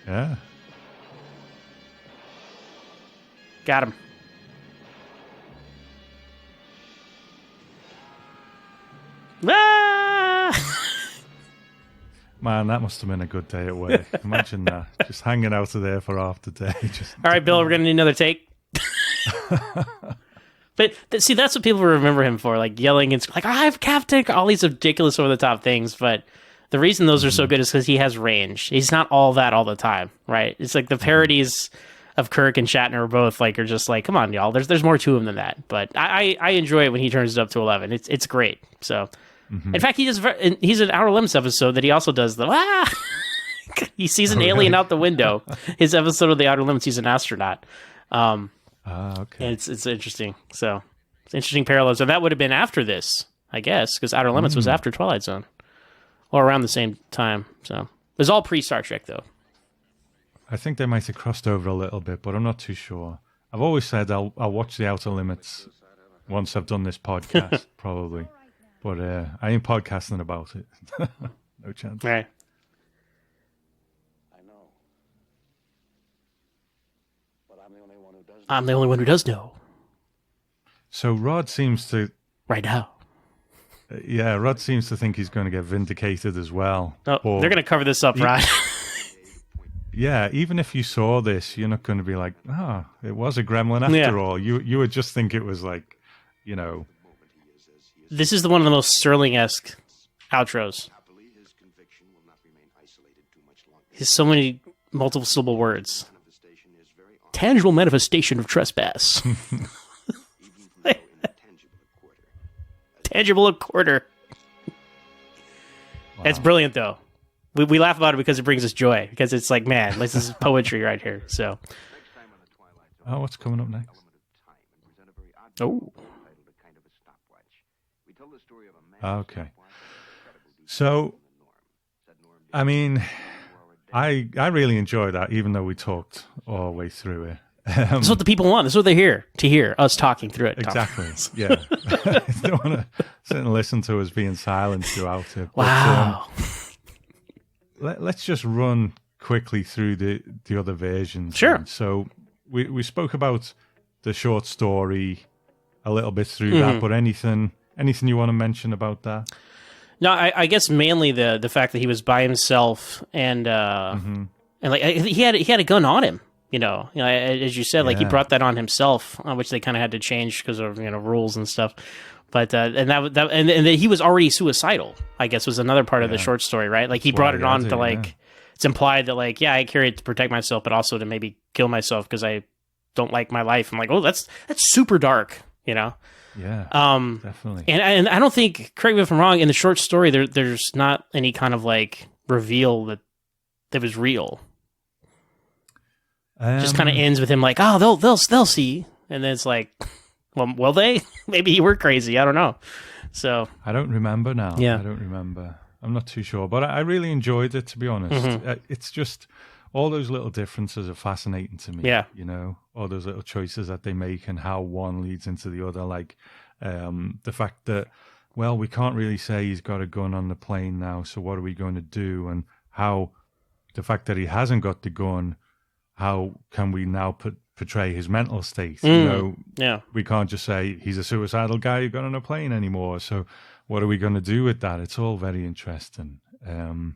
Yeah. Got him. Ah! Man, that must have been a good day at work. Imagine that. Just hanging out of there for half the day. All right, Bill, we're going to need another take. But see, that's what people remember him for, like yelling and like, "I'm Captain," all these ridiculous over-the-top things. But the reason those are so good is because he has range. He's not all that all the time, right? It's like the parodies of Kirk and Shatner are both like, are just like, come on, y'all. There's more to him than that. But I enjoy it when he turns it up to 11. It's great. So, in fact, he's an Outer Limits episode that he also does the he sees an alien out the window. His episode of the Outer Limits, he's an astronaut. Okay. And it's interesting. So it's interesting parallels. And that would have been after this, I guess, because Outer Limits was after Twilight Zone, or around the same time. So it was all pre-Star Trek, though. I think they might have crossed over a little bit, but I'm not too sure. I've always said I'll watch the Outer Limits once I've done this podcast, probably. But I ain't podcasting about it. No chance. Right. I'm the only one who does know. So Rod seems to... Right now. Yeah, Rod seems to think he's going to get vindicated as well. Oh, they're going to cover this up, right? Yeah, even if you saw this, you're not going to be like, it was a gremlin after all. You would just think it was like, you know... This is one of the most Sterling-esque outros. There's so many multiple syllable words. Tangible manifestation of trespass. Tangible a quarter. Wow. It's brilliant, though. We laugh about it because it brings us joy. Because it's like, man, this is poetry right here. So, what's coming up next? Oh. Okay. So, I mean, I really enjoy that, even though we talked all the way through it. That's what the people want. That's what they're here to hear, us talking through it. Exactly. Yeah. They don't want to sit and listen to us being silent throughout it. Wow. But, let's just run quickly through the other versions. Sure. Then. So we spoke about the short story a little bit through that, but anything you want to mention about that? No, I guess mainly the fact that he was by himself and like he had a gun on him. You know, as you said, like he brought that on himself, which they kind of had to change because of rules and stuff. But and that he was already suicidal, I guess, was another part of the short story, right? Like he brought it on to like it's implied that like I carry it to protect myself, but also to maybe kill myself because I don't like my life. I'm like, oh, that's super dark, Yeah, definitely. And I don't think, correct me if I'm wrong, in the short story there's not any kind of like reveal that was real. Just kind of ends with him like, oh, they'll see, and then it's like, well, will they? Maybe you were crazy. I don't know. So I don't remember now. Yeah, I don't remember. I'm not too sure, but I really enjoyed it, to be honest. It's just all those little differences are fascinating to me. Yeah, all those little choices that they make and how one leads into the other. Like the fact that, well, we can't really say he's got a gun on the plane now, so what are we going to do? And how the fact that he hasn't got the gun, how can we now portray his mental state? We can't just say he's a suicidal guy who got on a plane anymore. So what are we going to do with that? It's all very interesting. And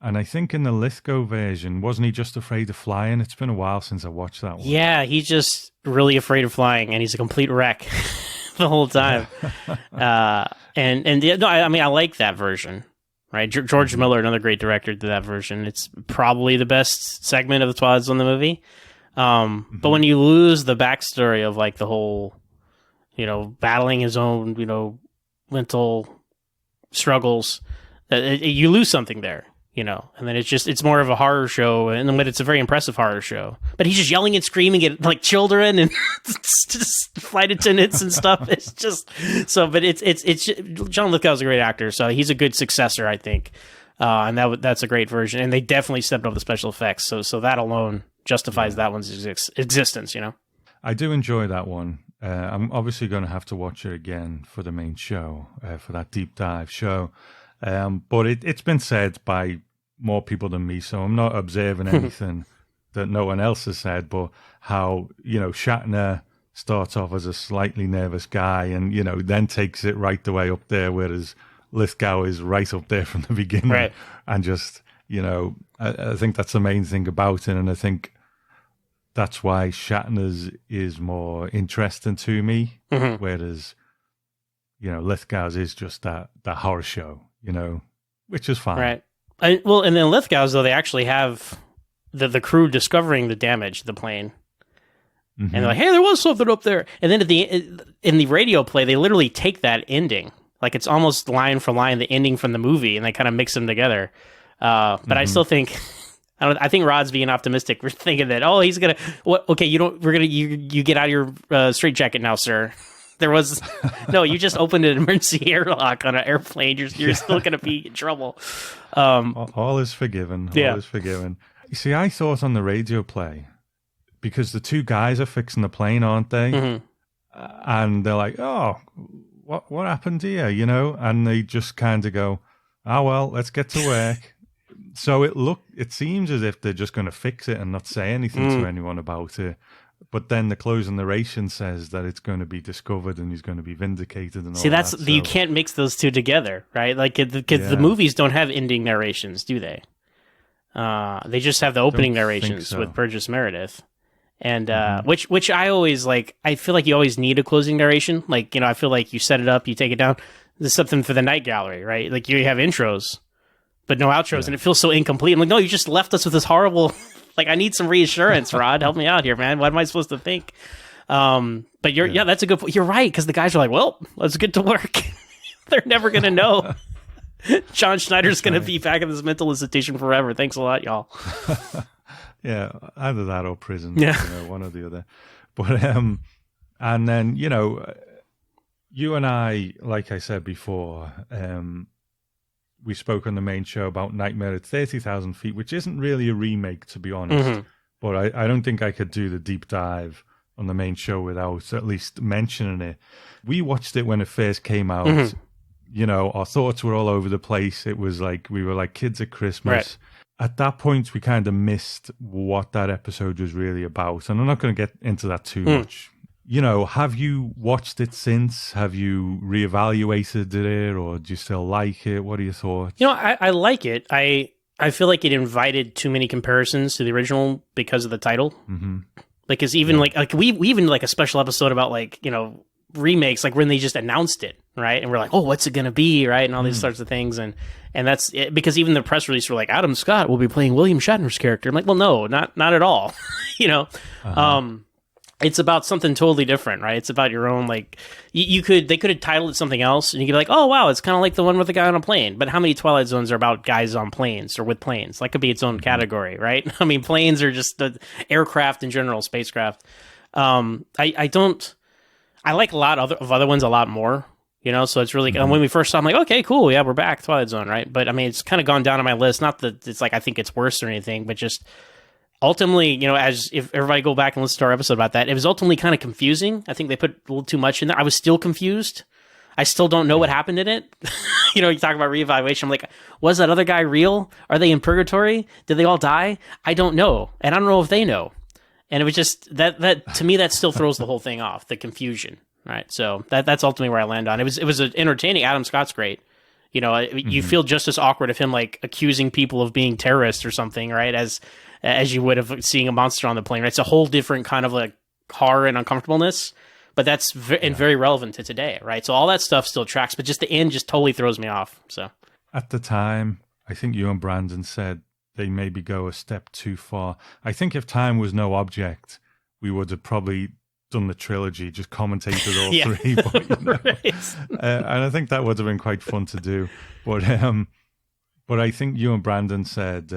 I think in the Lithgow version, wasn't he just afraid of flying? It's been a while since I watched that one. Yeah, he's just really afraid of flying, and he's a complete wreck the whole time. I like that version. Right, George Miller, another great director, did that version. It's probably the best segment of the Twilight Zone, the movie. But when you lose the backstory of like the whole, battling his own, mental struggles, you lose something there, and then it's more of a horror show, and then it's a very impressive horror show. But he's just yelling and screaming at like children and just flight attendants and stuff. It's just so, but it's John Lithgow's a great actor, so he's a good successor, I think, and that's a great version. And they definitely stepped up the special effects, so that alone justifies that one's existence. I do enjoy that one. I'm obviously going to have to watch it again for the main show, for that deep dive show. But it's been said by more people than me, so I'm not observing anything that no one else has said, but how, Shatner starts off as a slightly nervous guy and, then takes it right the way up there, whereas Lithgow is right up there from the beginning. Right. And just, I think that's the main thing about it. And I think that's why Shatner's is more interesting to me, whereas, Lithgow's is just that horror show, which is fine. Right. And then Lithgow's, though, they actually have the crew discovering the damage to the plane. And they're like, hey, there was something up there. And then in the radio play, they literally take that ending. Like, it's almost line for line the ending from the movie, and they kind of mix them together. But I still think... I think Rod's being optimistic. We're thinking that, he's gonna. What? Okay, you get out of your straitjacket now, sir. There was no. You just opened an emergency airlock on an airplane. You're still gonna be in trouble. All is forgiven. All is forgiven. You see, I thought on the radio play, because the two guys are fixing the plane, aren't they? And they're like, "Oh, what happened here?" And they just kind of go, "Oh well, let's get to work." So it seems as if they're just going to fix it and not say anything to anyone about it. But then the closing narration says that it's going to be discovered and he's going to be vindicated. And all that. You can't mix those two together, right? Like, because the movies don't have ending narrations, do they? They just have the opening narrations with Burgess Meredith, and which I always like. I feel like you always need a closing narration. Like, I feel like you set it up, you take it down. There's something for the night gallery, right? Like, you have intros, but no outros, and it feels so incomplete. I'm like, no, you just left us with this horrible, like, I need some reassurance, Rod. Help me out here, man. What am I supposed to think? But that's a good point. You're right, because the guys are like, well, let's get to work. They're never going to know. John Schneider's going to be back in this mental institution forever. Thanks a lot, y'all. Yeah, either that or prison, one or the other. But, and then, you and I, like I said before, we spoke on the main show about Nightmare at 30,000 Feet, which isn't really a remake, to be honest. But I don't think I could do the deep dive on the main show without at least mentioning it. We watched it when it first came out. Our thoughts were all over the place. It was like we were like kids at Christmas. Right. At that point, we kind of missed what that episode was really about. And I'm not going to get into that too much. Have you watched it since? Have you reevaluated it, or do you still like it? What are your thoughts? I like it. I feel like it invited too many comparisons to the original because of the title. Because even like we even like a special episode about remakes, like when they just announced it, right? And we're like, oh, what's it gonna be, right? And all these sorts of things, and that's it, because even the press release were like, Adam Scott will be playing William Shatner's character. I'm like, well, no, not at all. It's about something totally different, right? It's about your own, like, they could have titled it something else, and you could be like, oh, wow, it's kind of like the one with the guy on a plane. But how many Twilight Zones are about guys on planes or with planes? That could be its own category, right? I mean, planes are just the aircraft in general, spacecraft. I like a lot of other ones a lot more, so it's really, when we first saw, I'm like, okay, cool, yeah, we're back, Twilight Zone, right? But I mean, it's kind of gone down on my list. Not that it's like I think it's worse or anything, but just ultimately, as if everybody go back and listen to our episode about that, it was ultimately kind of confusing. I think they put a little too much in there. I was still confused. I still don't know what happened in it. You talk about reevaluation. I'm like, was that other guy real? Are they in purgatory? Did they all die? I don't know. And I don't know if they know. And it was just that to me, that still throws the whole thing off, the confusion. Right. So that's ultimately where I land on. It was entertaining. Adam Scott's great. You feel just as awkward of him like accusing people of being terrorists or something, right? As you would of seeing a monster on the plane. Right? It's a whole different kind of like horror and uncomfortableness, but that's very relevant to today, right? So all that stuff still tracks, but just the end just totally throws me off. So at the time, I think you and Brandon said they maybe go a step too far. I think if time was no object, we would have probably done the trilogy, just commentated all three. But, right. And I think that would have been quite fun to do. But I think you and Brandon said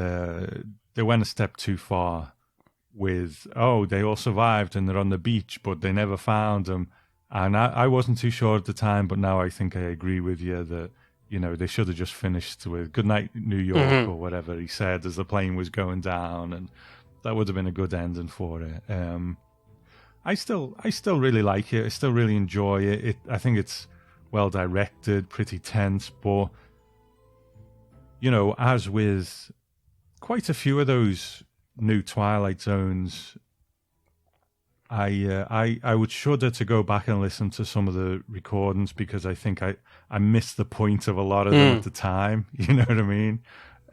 they went a step too far with, they all survived and they're on the beach, but they never found them. And I wasn't too sure at the time, but now I think I agree with you that, they should have just finished with "Good night, New York" or whatever he said as the plane was going down, and that would have been a good ending for it. I still really like it. I still really enjoy it. I think it's well directed, pretty tense, but as with quite a few of those new Twilight Zones, I would shudder to go back and listen to some of the recordings because I think I missed the point of a lot of them at the time. You know what I mean?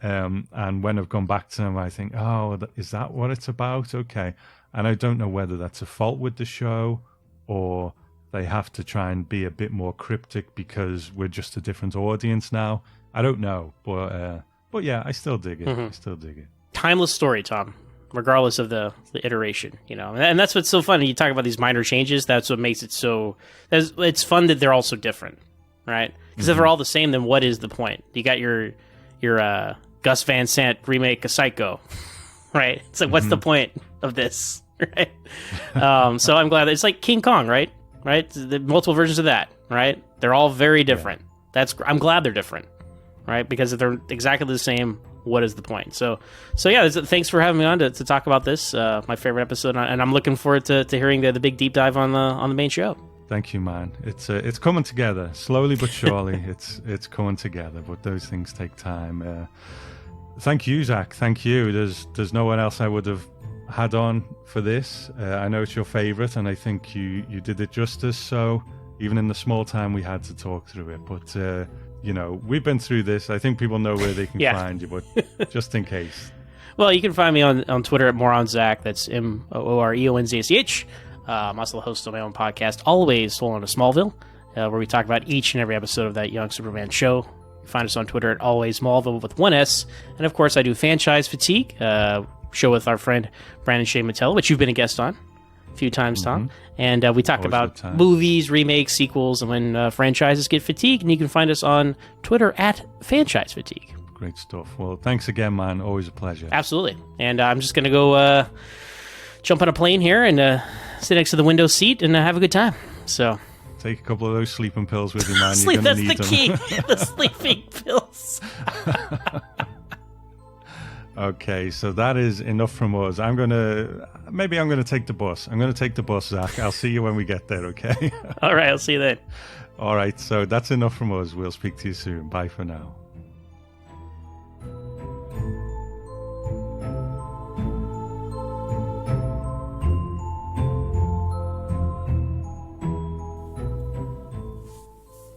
And when I've gone back to them, I think, oh, is that what it's about? Okay. And I don't know whether that's a fault with the show or they have to try and be a bit more cryptic because we're just a different audience now. I don't know. But yeah, I still dig it. I still dig it. Timeless story, Tom, regardless of the iteration, And that's what's so fun. You talk about these minor changes. That's what makes it so... It's fun that they're all so different, right? Because if they're all the same, then what is the point? You got your Gus Van Sant remake of Psycho, right? It's like, what's the point of this, right? So I'm glad that it's like King Kong, right? The multiple versions of that, right? They're all very different. Yeah. I'm glad they're different, right? Because if they're exactly the same, what is the point? So yeah, thanks for having me on to talk about this, my favorite episode, and I'm looking forward to hearing the big deep dive on the main show. Thank you, man. It's coming together slowly but surely. it's coming together, but those things take time. Thank you, Zach. Thank you. There's no one else I would have had on for this. I know it's your favorite, and I think you did it justice. So even in the small time we had to talk through it, but we've been through this. I think people know where they can find you, but just in case. Well, you can find me on Twitter at MoronZach. That's MOOREONZACH. I'm also the host of my own podcast, Always Swollen to Smallville, where we talk about each and every episode of that Young Superman show. You can find us on Twitter at Always Smallville with one S. And of course, I do Franchise Fatigue, show with our friend Brandon Shea Mattel, which you've been a guest on a few times, Tom. And we talk about movies, remakes, sequels, and when franchises get fatigued. And you can find us on Twitter at Franchise Fatigue. Great stuff. Well, thanks again, man. Always a pleasure. Absolutely. And I'm just going to go jump on a plane here and sit next to the window seat and have a good time. So take a couple of those sleeping pills with you, man. That's the key. The sleeping pills. Okay, so that is enough from us. Maybe I'm gonna take the bus. I'm gonna take the bus, Zach. I'll see you when we get there, okay? All right, I'll see you then. All right, so that's enough from us. We'll speak to you soon. Bye for now.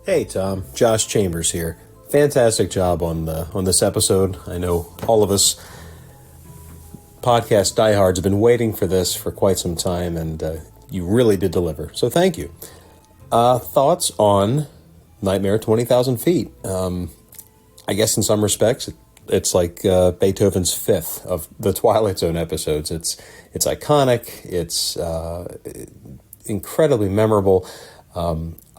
Hey Tom, Josh Chambers here. Fantastic job on this episode. I know all of us podcast diehards have been waiting for this for quite some time, and you really did deliver. So thank you. Thoughts on Nightmare 20,000 Feet? I guess in some respects it's like Beethoven's Fifth of the Twilight Zone episodes. It's iconic. It's incredibly memorable.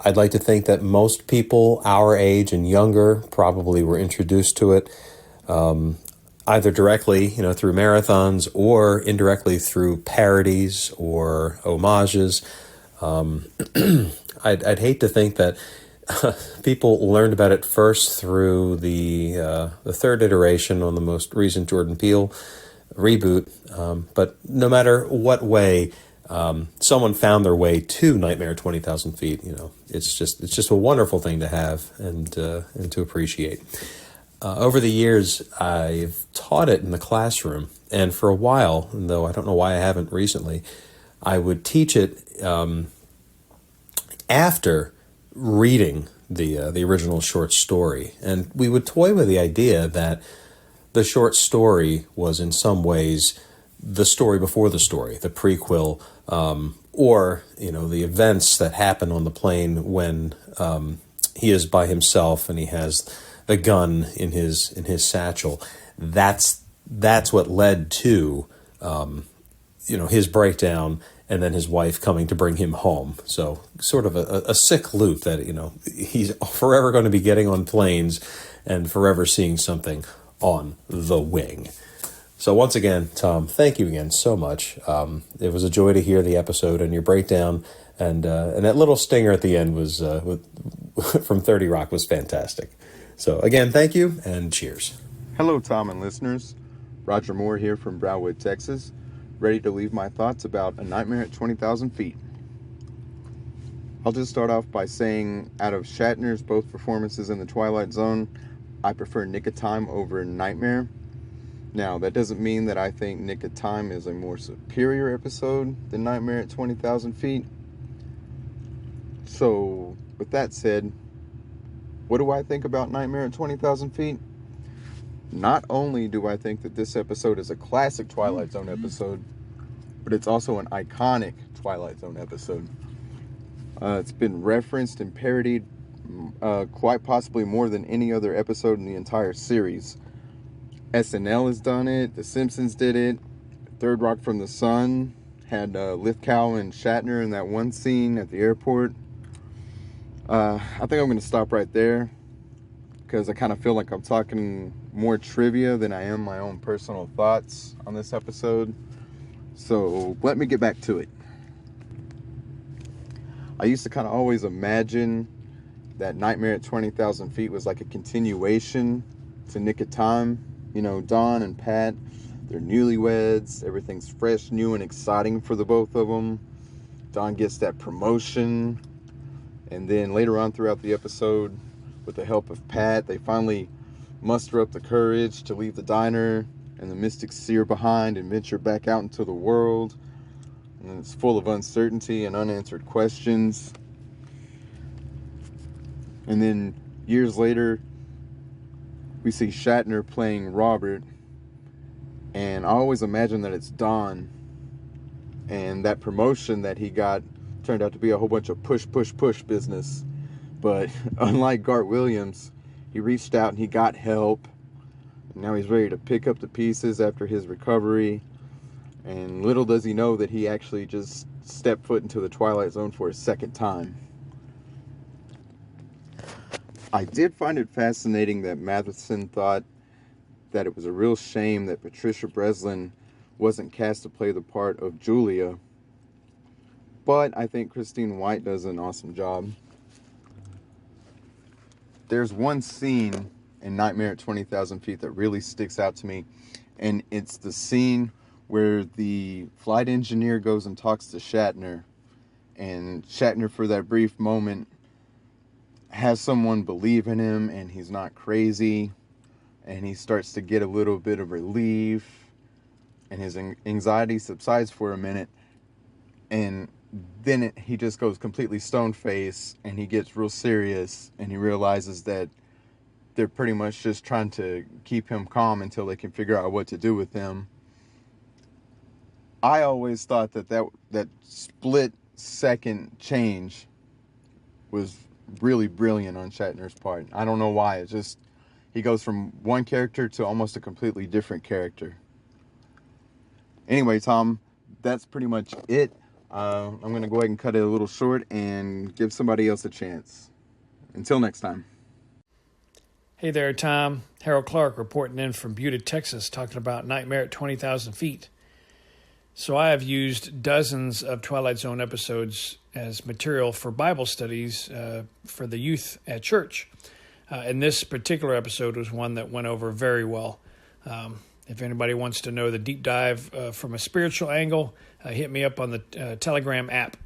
I'd like to think that most people our age and younger probably were introduced to it either directly, through marathons or indirectly through parodies or homages. I'd hate to think that people learned about it first through the third iteration on the most recent Jordan Peele reboot. But no matter what way someone found their way to Nightmare 20,000 Feet, it's just a wonderful thing to have and to appreciate. Over the years, I've taught it in the classroom, and for a while, though I don't know why I haven't recently, I would teach it after reading the original short story, and we would toy with the idea that the short story was in some ways the story before the story, the prequel, or the events that happen on the plane when he is by himself and he has the gun in his satchel. That's what led to his breakdown and then his wife coming to bring him home. So sort of a sick loop that he's forever going to be getting on planes and forever seeing something on the wing. So once again, Tom, thank you again so much. It was a joy to hear the episode and your breakdown, and that little stinger at the end was from 30 Rock was fantastic. So again, thank you and cheers. Hello, Tom and listeners. Roger Moore here from Brownwood, Texas. ready to leave my thoughts about A Nightmare at 20,000 Feet. I'll just start off by saying, out of Shatner's both performances in The Twilight Zone, I prefer Nick of Time over Nightmare. Now, that doesn't mean that I think Nick of Time is a more superior episode than Nightmare at 20,000 Feet. So, with that said, what do I think about Nightmare at 20,000 Feet? Not only do I think that this episode is a classic Twilight Zone episode, but it's also an iconic Twilight Zone episode. It's been referenced and parodied quite possibly more than any other episode in the entire series. SNL has done it, The Simpsons did it, Third Rock from the Sun had Lithgow and Shatner in that one scene at the airport. I think I'm going to stop right there because I kind of feel like I'm talking more trivia than I am my own personal thoughts on this episode. So let me get back to it. I used to kind of always imagine that Nightmare at 20,000 Feet was like a continuation to Nick of Time. You know, Dawn and Pat, they're newlyweds. Everything's fresh, new, and exciting for the both of them. Dawn gets that promotion. And then later on throughout the episode, with the help of Pat, they finally muster up the courage to leave the diner and the mystic seer behind and venture back out into the world. And it's full of uncertainty and unanswered questions. And then years later, we see Shatner playing Robert. And I always imagine that it's Dawn. And that promotion that he got turned out to be a whole bunch of push business. But unlike Garth Williams, he reached out and he got help. And now he's ready to pick up the pieces after his recovery. And little does he know that he actually just stepped foot into the Twilight Zone for a second time. I did find it fascinating that Matheson thought that it was a real shame that Patricia Breslin wasn't cast to play the part of Julia. But I think Christine White does an awesome job. There's one scene in Nightmare at 20,000 Feet that really sticks out to me. And it's the scene where the flight engineer goes and talks to Shatner. And Shatner, for that brief moment, has someone believe in him and he's not crazy. And he starts to get a little bit of relief. And his anxiety subsides for a minute. And then he just goes completely stone-faced and he gets real serious. And he realizes that they're pretty much just trying to keep him calm until they can figure out what to do with him. I always thought that split-second change was really brilliant on Shatner's part. I don't know why. It's just he goes from one character to almost a completely different character. Anyway, Tom, that's pretty much it. I'm going to go ahead and cut it a little short and give somebody else a chance. Until next time. Hey there, Tom. Harold Clark reporting in from Buda, Texas, talking about Nightmare at 20,000 Feet. So I have used dozens of Twilight Zone episodes as material for Bible studies for the youth at church. And this particular episode was one that went over very well. If anybody wants to know the deep dive from a spiritual angle, hit me up on the Telegram app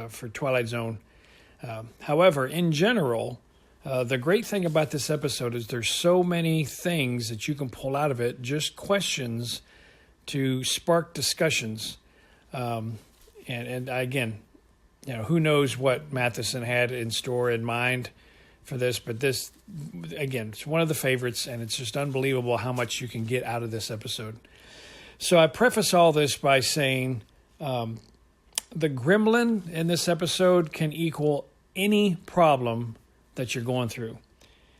for Twilight Zone. However, in general, the great thing about this episode is there's so many things that you can pull out of it, just questions to spark discussions. And again, you know, who knows what Matheson had in store in mind for this, but this, again, it's one of the favorites, and it's just unbelievable how much you can get out of this episode. So I preface all this by saying the gremlin in this episode can equal any problem that you're going through.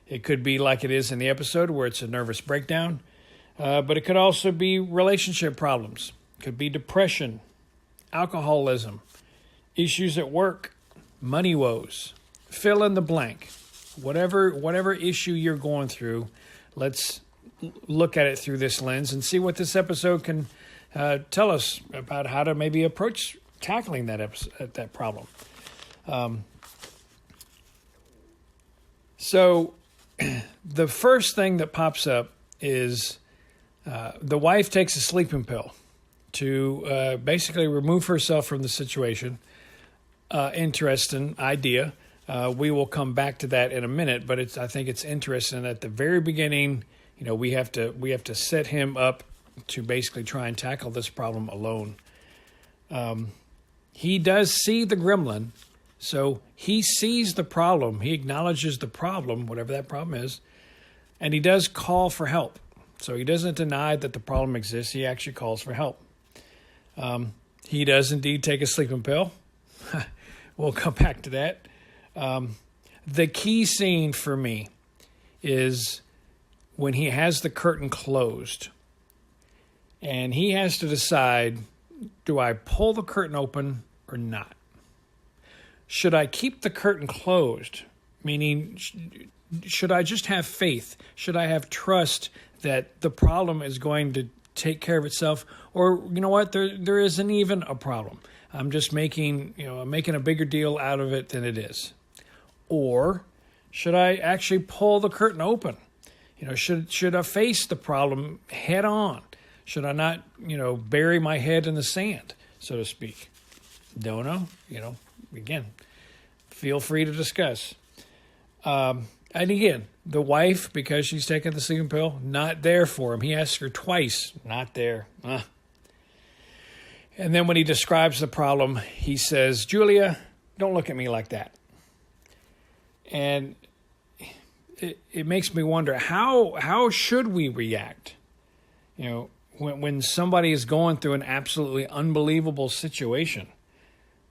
It could be like it is in the episode where it's a nervous breakdown, but it could also be relationship problems. It could be depression, alcoholism, issues at work, money woes, fill in the blank. Whatever issue you're going through, let's look at it through this lens and see what this episode can tell us about how to maybe approach tackling that problem. So the first thing that pops up is the wife takes a sleeping pill to basically remove herself from the situation. Interesting idea. We will come back to that in a minute, but I think it's interesting at the very beginning. We have to set him up to basically try and tackle this problem alone. He does see the gremlin, so he sees the problem. He acknowledges the problem, whatever that problem is, and he does call for help. So he doesn't deny that the problem exists. He actually calls for help. He does indeed take a sleeping pill. We'll come back to that. The key scene for me is when he has the curtain closed and he has to decide, do I pull the curtain open or not? Should I keep the curtain closed? Meaning, should I just have faith? Should I have trust that the problem is going to take care of itself? Or, you know what, there isn't even a problem. I'm just making a bigger deal out of it than it is. Or should I actually pull the curtain open? Should I face the problem head on? Should I not, bury my head in the sand, so to speak? Don't know. Again, feel free to discuss. And again, the wife, because she's taking the sleeping pill, not there for him. He asks her twice, not there. And then when he describes the problem, he says, Julia, don't look at me like that. And it makes me wonder, how should we react? When somebody is going through an absolutely unbelievable situation.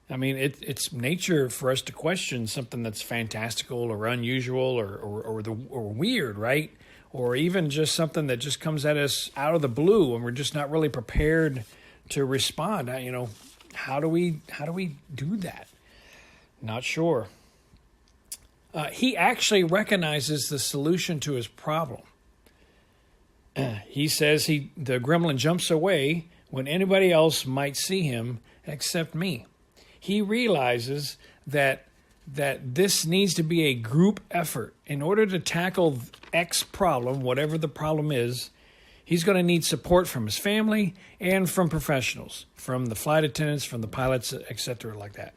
I mean, it's nature for us to question something that's fantastical or unusual or weird, right? Or even just something that just comes at us out of the blue and we're just not really prepared to respond. How do we do that? Not sure. He actually recognizes the solution to his problem. He says the gremlin jumps away when anybody else might see him except me. He realizes that this needs to be a group effort. In order to tackle X problem, whatever the problem is, he's going to need support from his family and from professionals, from the flight attendants, from the pilots, etc., like that.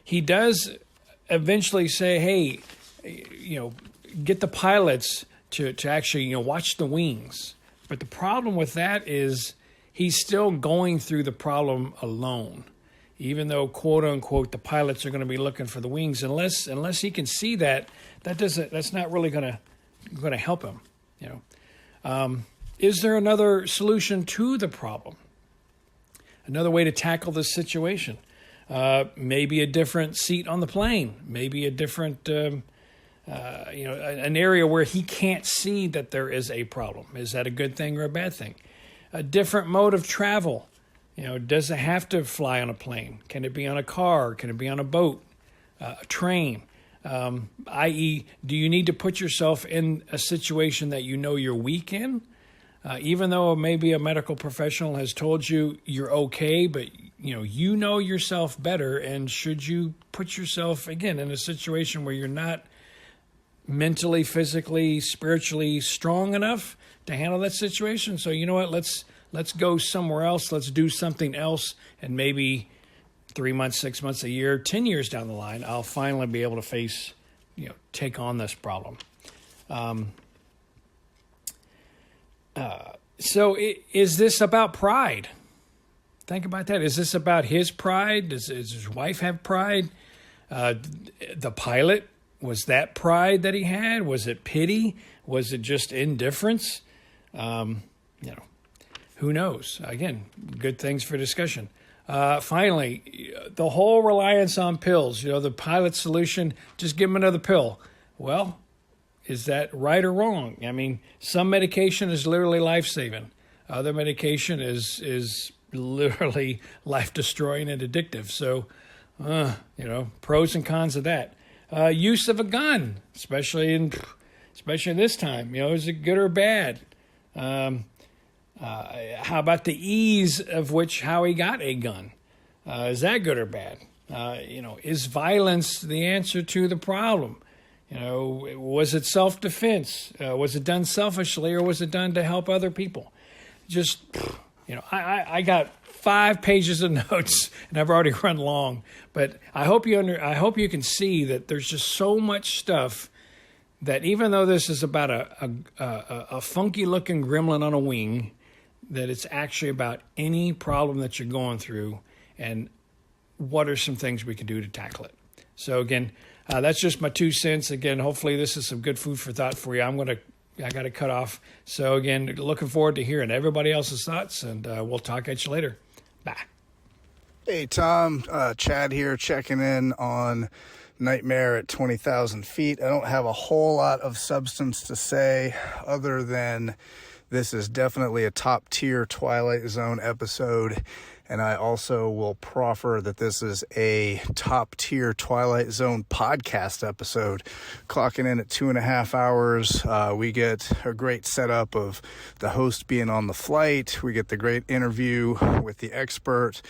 He does eventually say, hey, get the pilots to actually, watch the wings. But the problem with that is he's still going through the problem alone, even though, quote unquote, the pilots are going to be looking for the wings. Unless he can see that's not really going to help him. Is there another solution to the problem? Another way to tackle this situation? Maybe a different seat on the plane. Maybe a different, an area where he can't see that there is a problem. Is that a good thing or a bad thing? A different mode of travel. Does it have to fly on a plane? Can it be on a car? Can it be on a boat? A train? I.e., do you need to put yourself in a situation that you're weak in? Even though maybe a medical professional has told you you're okay, but you know yourself better, and should you put yourself, again, in a situation where you're not mentally, physically, spiritually strong enough to handle that situation? So you know what, let's go somewhere else, let's do something else, and maybe 3 months, 6 months, a year, 10 years down the line, I'll finally be able to take on this problem. So is this about pride? Think about that. Is this about his pride? Does his wife have pride? The pilot, was that pride that he had? Was it pity? Was it just indifference? Who knows? Again, good things for discussion. Finally, the whole reliance on pills, the pilot solution, just give him another pill. Well, is that right or wrong? I mean, some medication is literally life-saving. Other medication is literally life-destroying and addictive. So, pros and cons of that. Use of a gun, especially in this time. Is it good or bad? How about the ease of how he got a gun? Is that good or bad? Is violence the answer to the problem? Was it self-defense? Was it done selfishly, or was it done to help other people? Just, I got 5 pages of notes, and I've already run long. But I hope you can see that there's just so much stuff that even though this is about a funky-looking gremlin on a wing, that it's actually about any problem that you're going through and what are some things we can do to tackle it. So again, that's just my 2 cents. Again, hopefully this is some good food for thought for you. I got to cut off. So again, looking forward to hearing everybody else's thoughts, and we'll talk at you later. Bye. Hey, Tom, Chad here, checking in on Nightmare at 20,000 feet. I don't have a whole lot of substance to say other than this is definitely a top tier Twilight Zone episode. And I also will proffer that this is a top tier Twilight Zone podcast episode. Clocking in at 2.5 hours. We get a great setup of the host being on the flight. We get the great interview with the expert.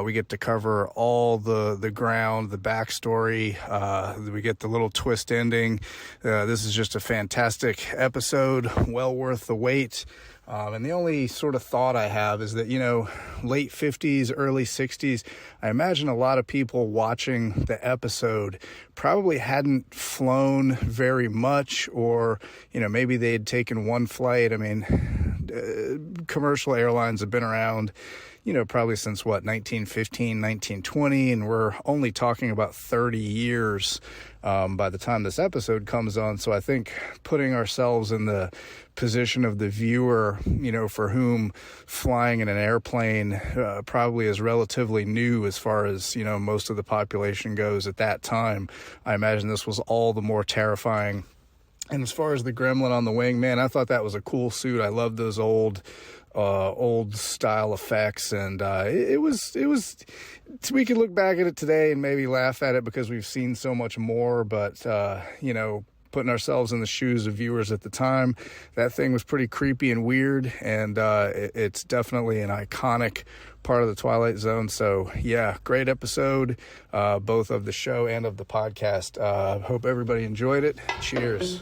We get to cover all the ground, the backstory. We get the little twist ending. This is just a fantastic episode. Well worth the wait. And the only sort of thought I have is that, late 50s, early 60s, I imagine a lot of people watching the episode probably hadn't flown very much, or, maybe they had taken one flight. I mean, commercial airlines have been around, probably since 1915, 1920, and we're only talking about 30 years by the time this episode comes on. So I think putting ourselves in the position of the viewer, for whom flying in an airplane probably is relatively new as far as, most of the population goes at that time, I imagine this was all the more terrifying. And as far as the gremlin on the wing, man, I thought that was a cool suit. I love those old style effects, and it was we could look back at it today and maybe laugh at it because we've seen so much more, but putting ourselves in the shoes of viewers at the time, that thing was pretty creepy and weird, and it's definitely an iconic part of the Twilight Zone. So yeah, great episode, both of the show and of the podcast. Hope everybody enjoyed it. Cheers.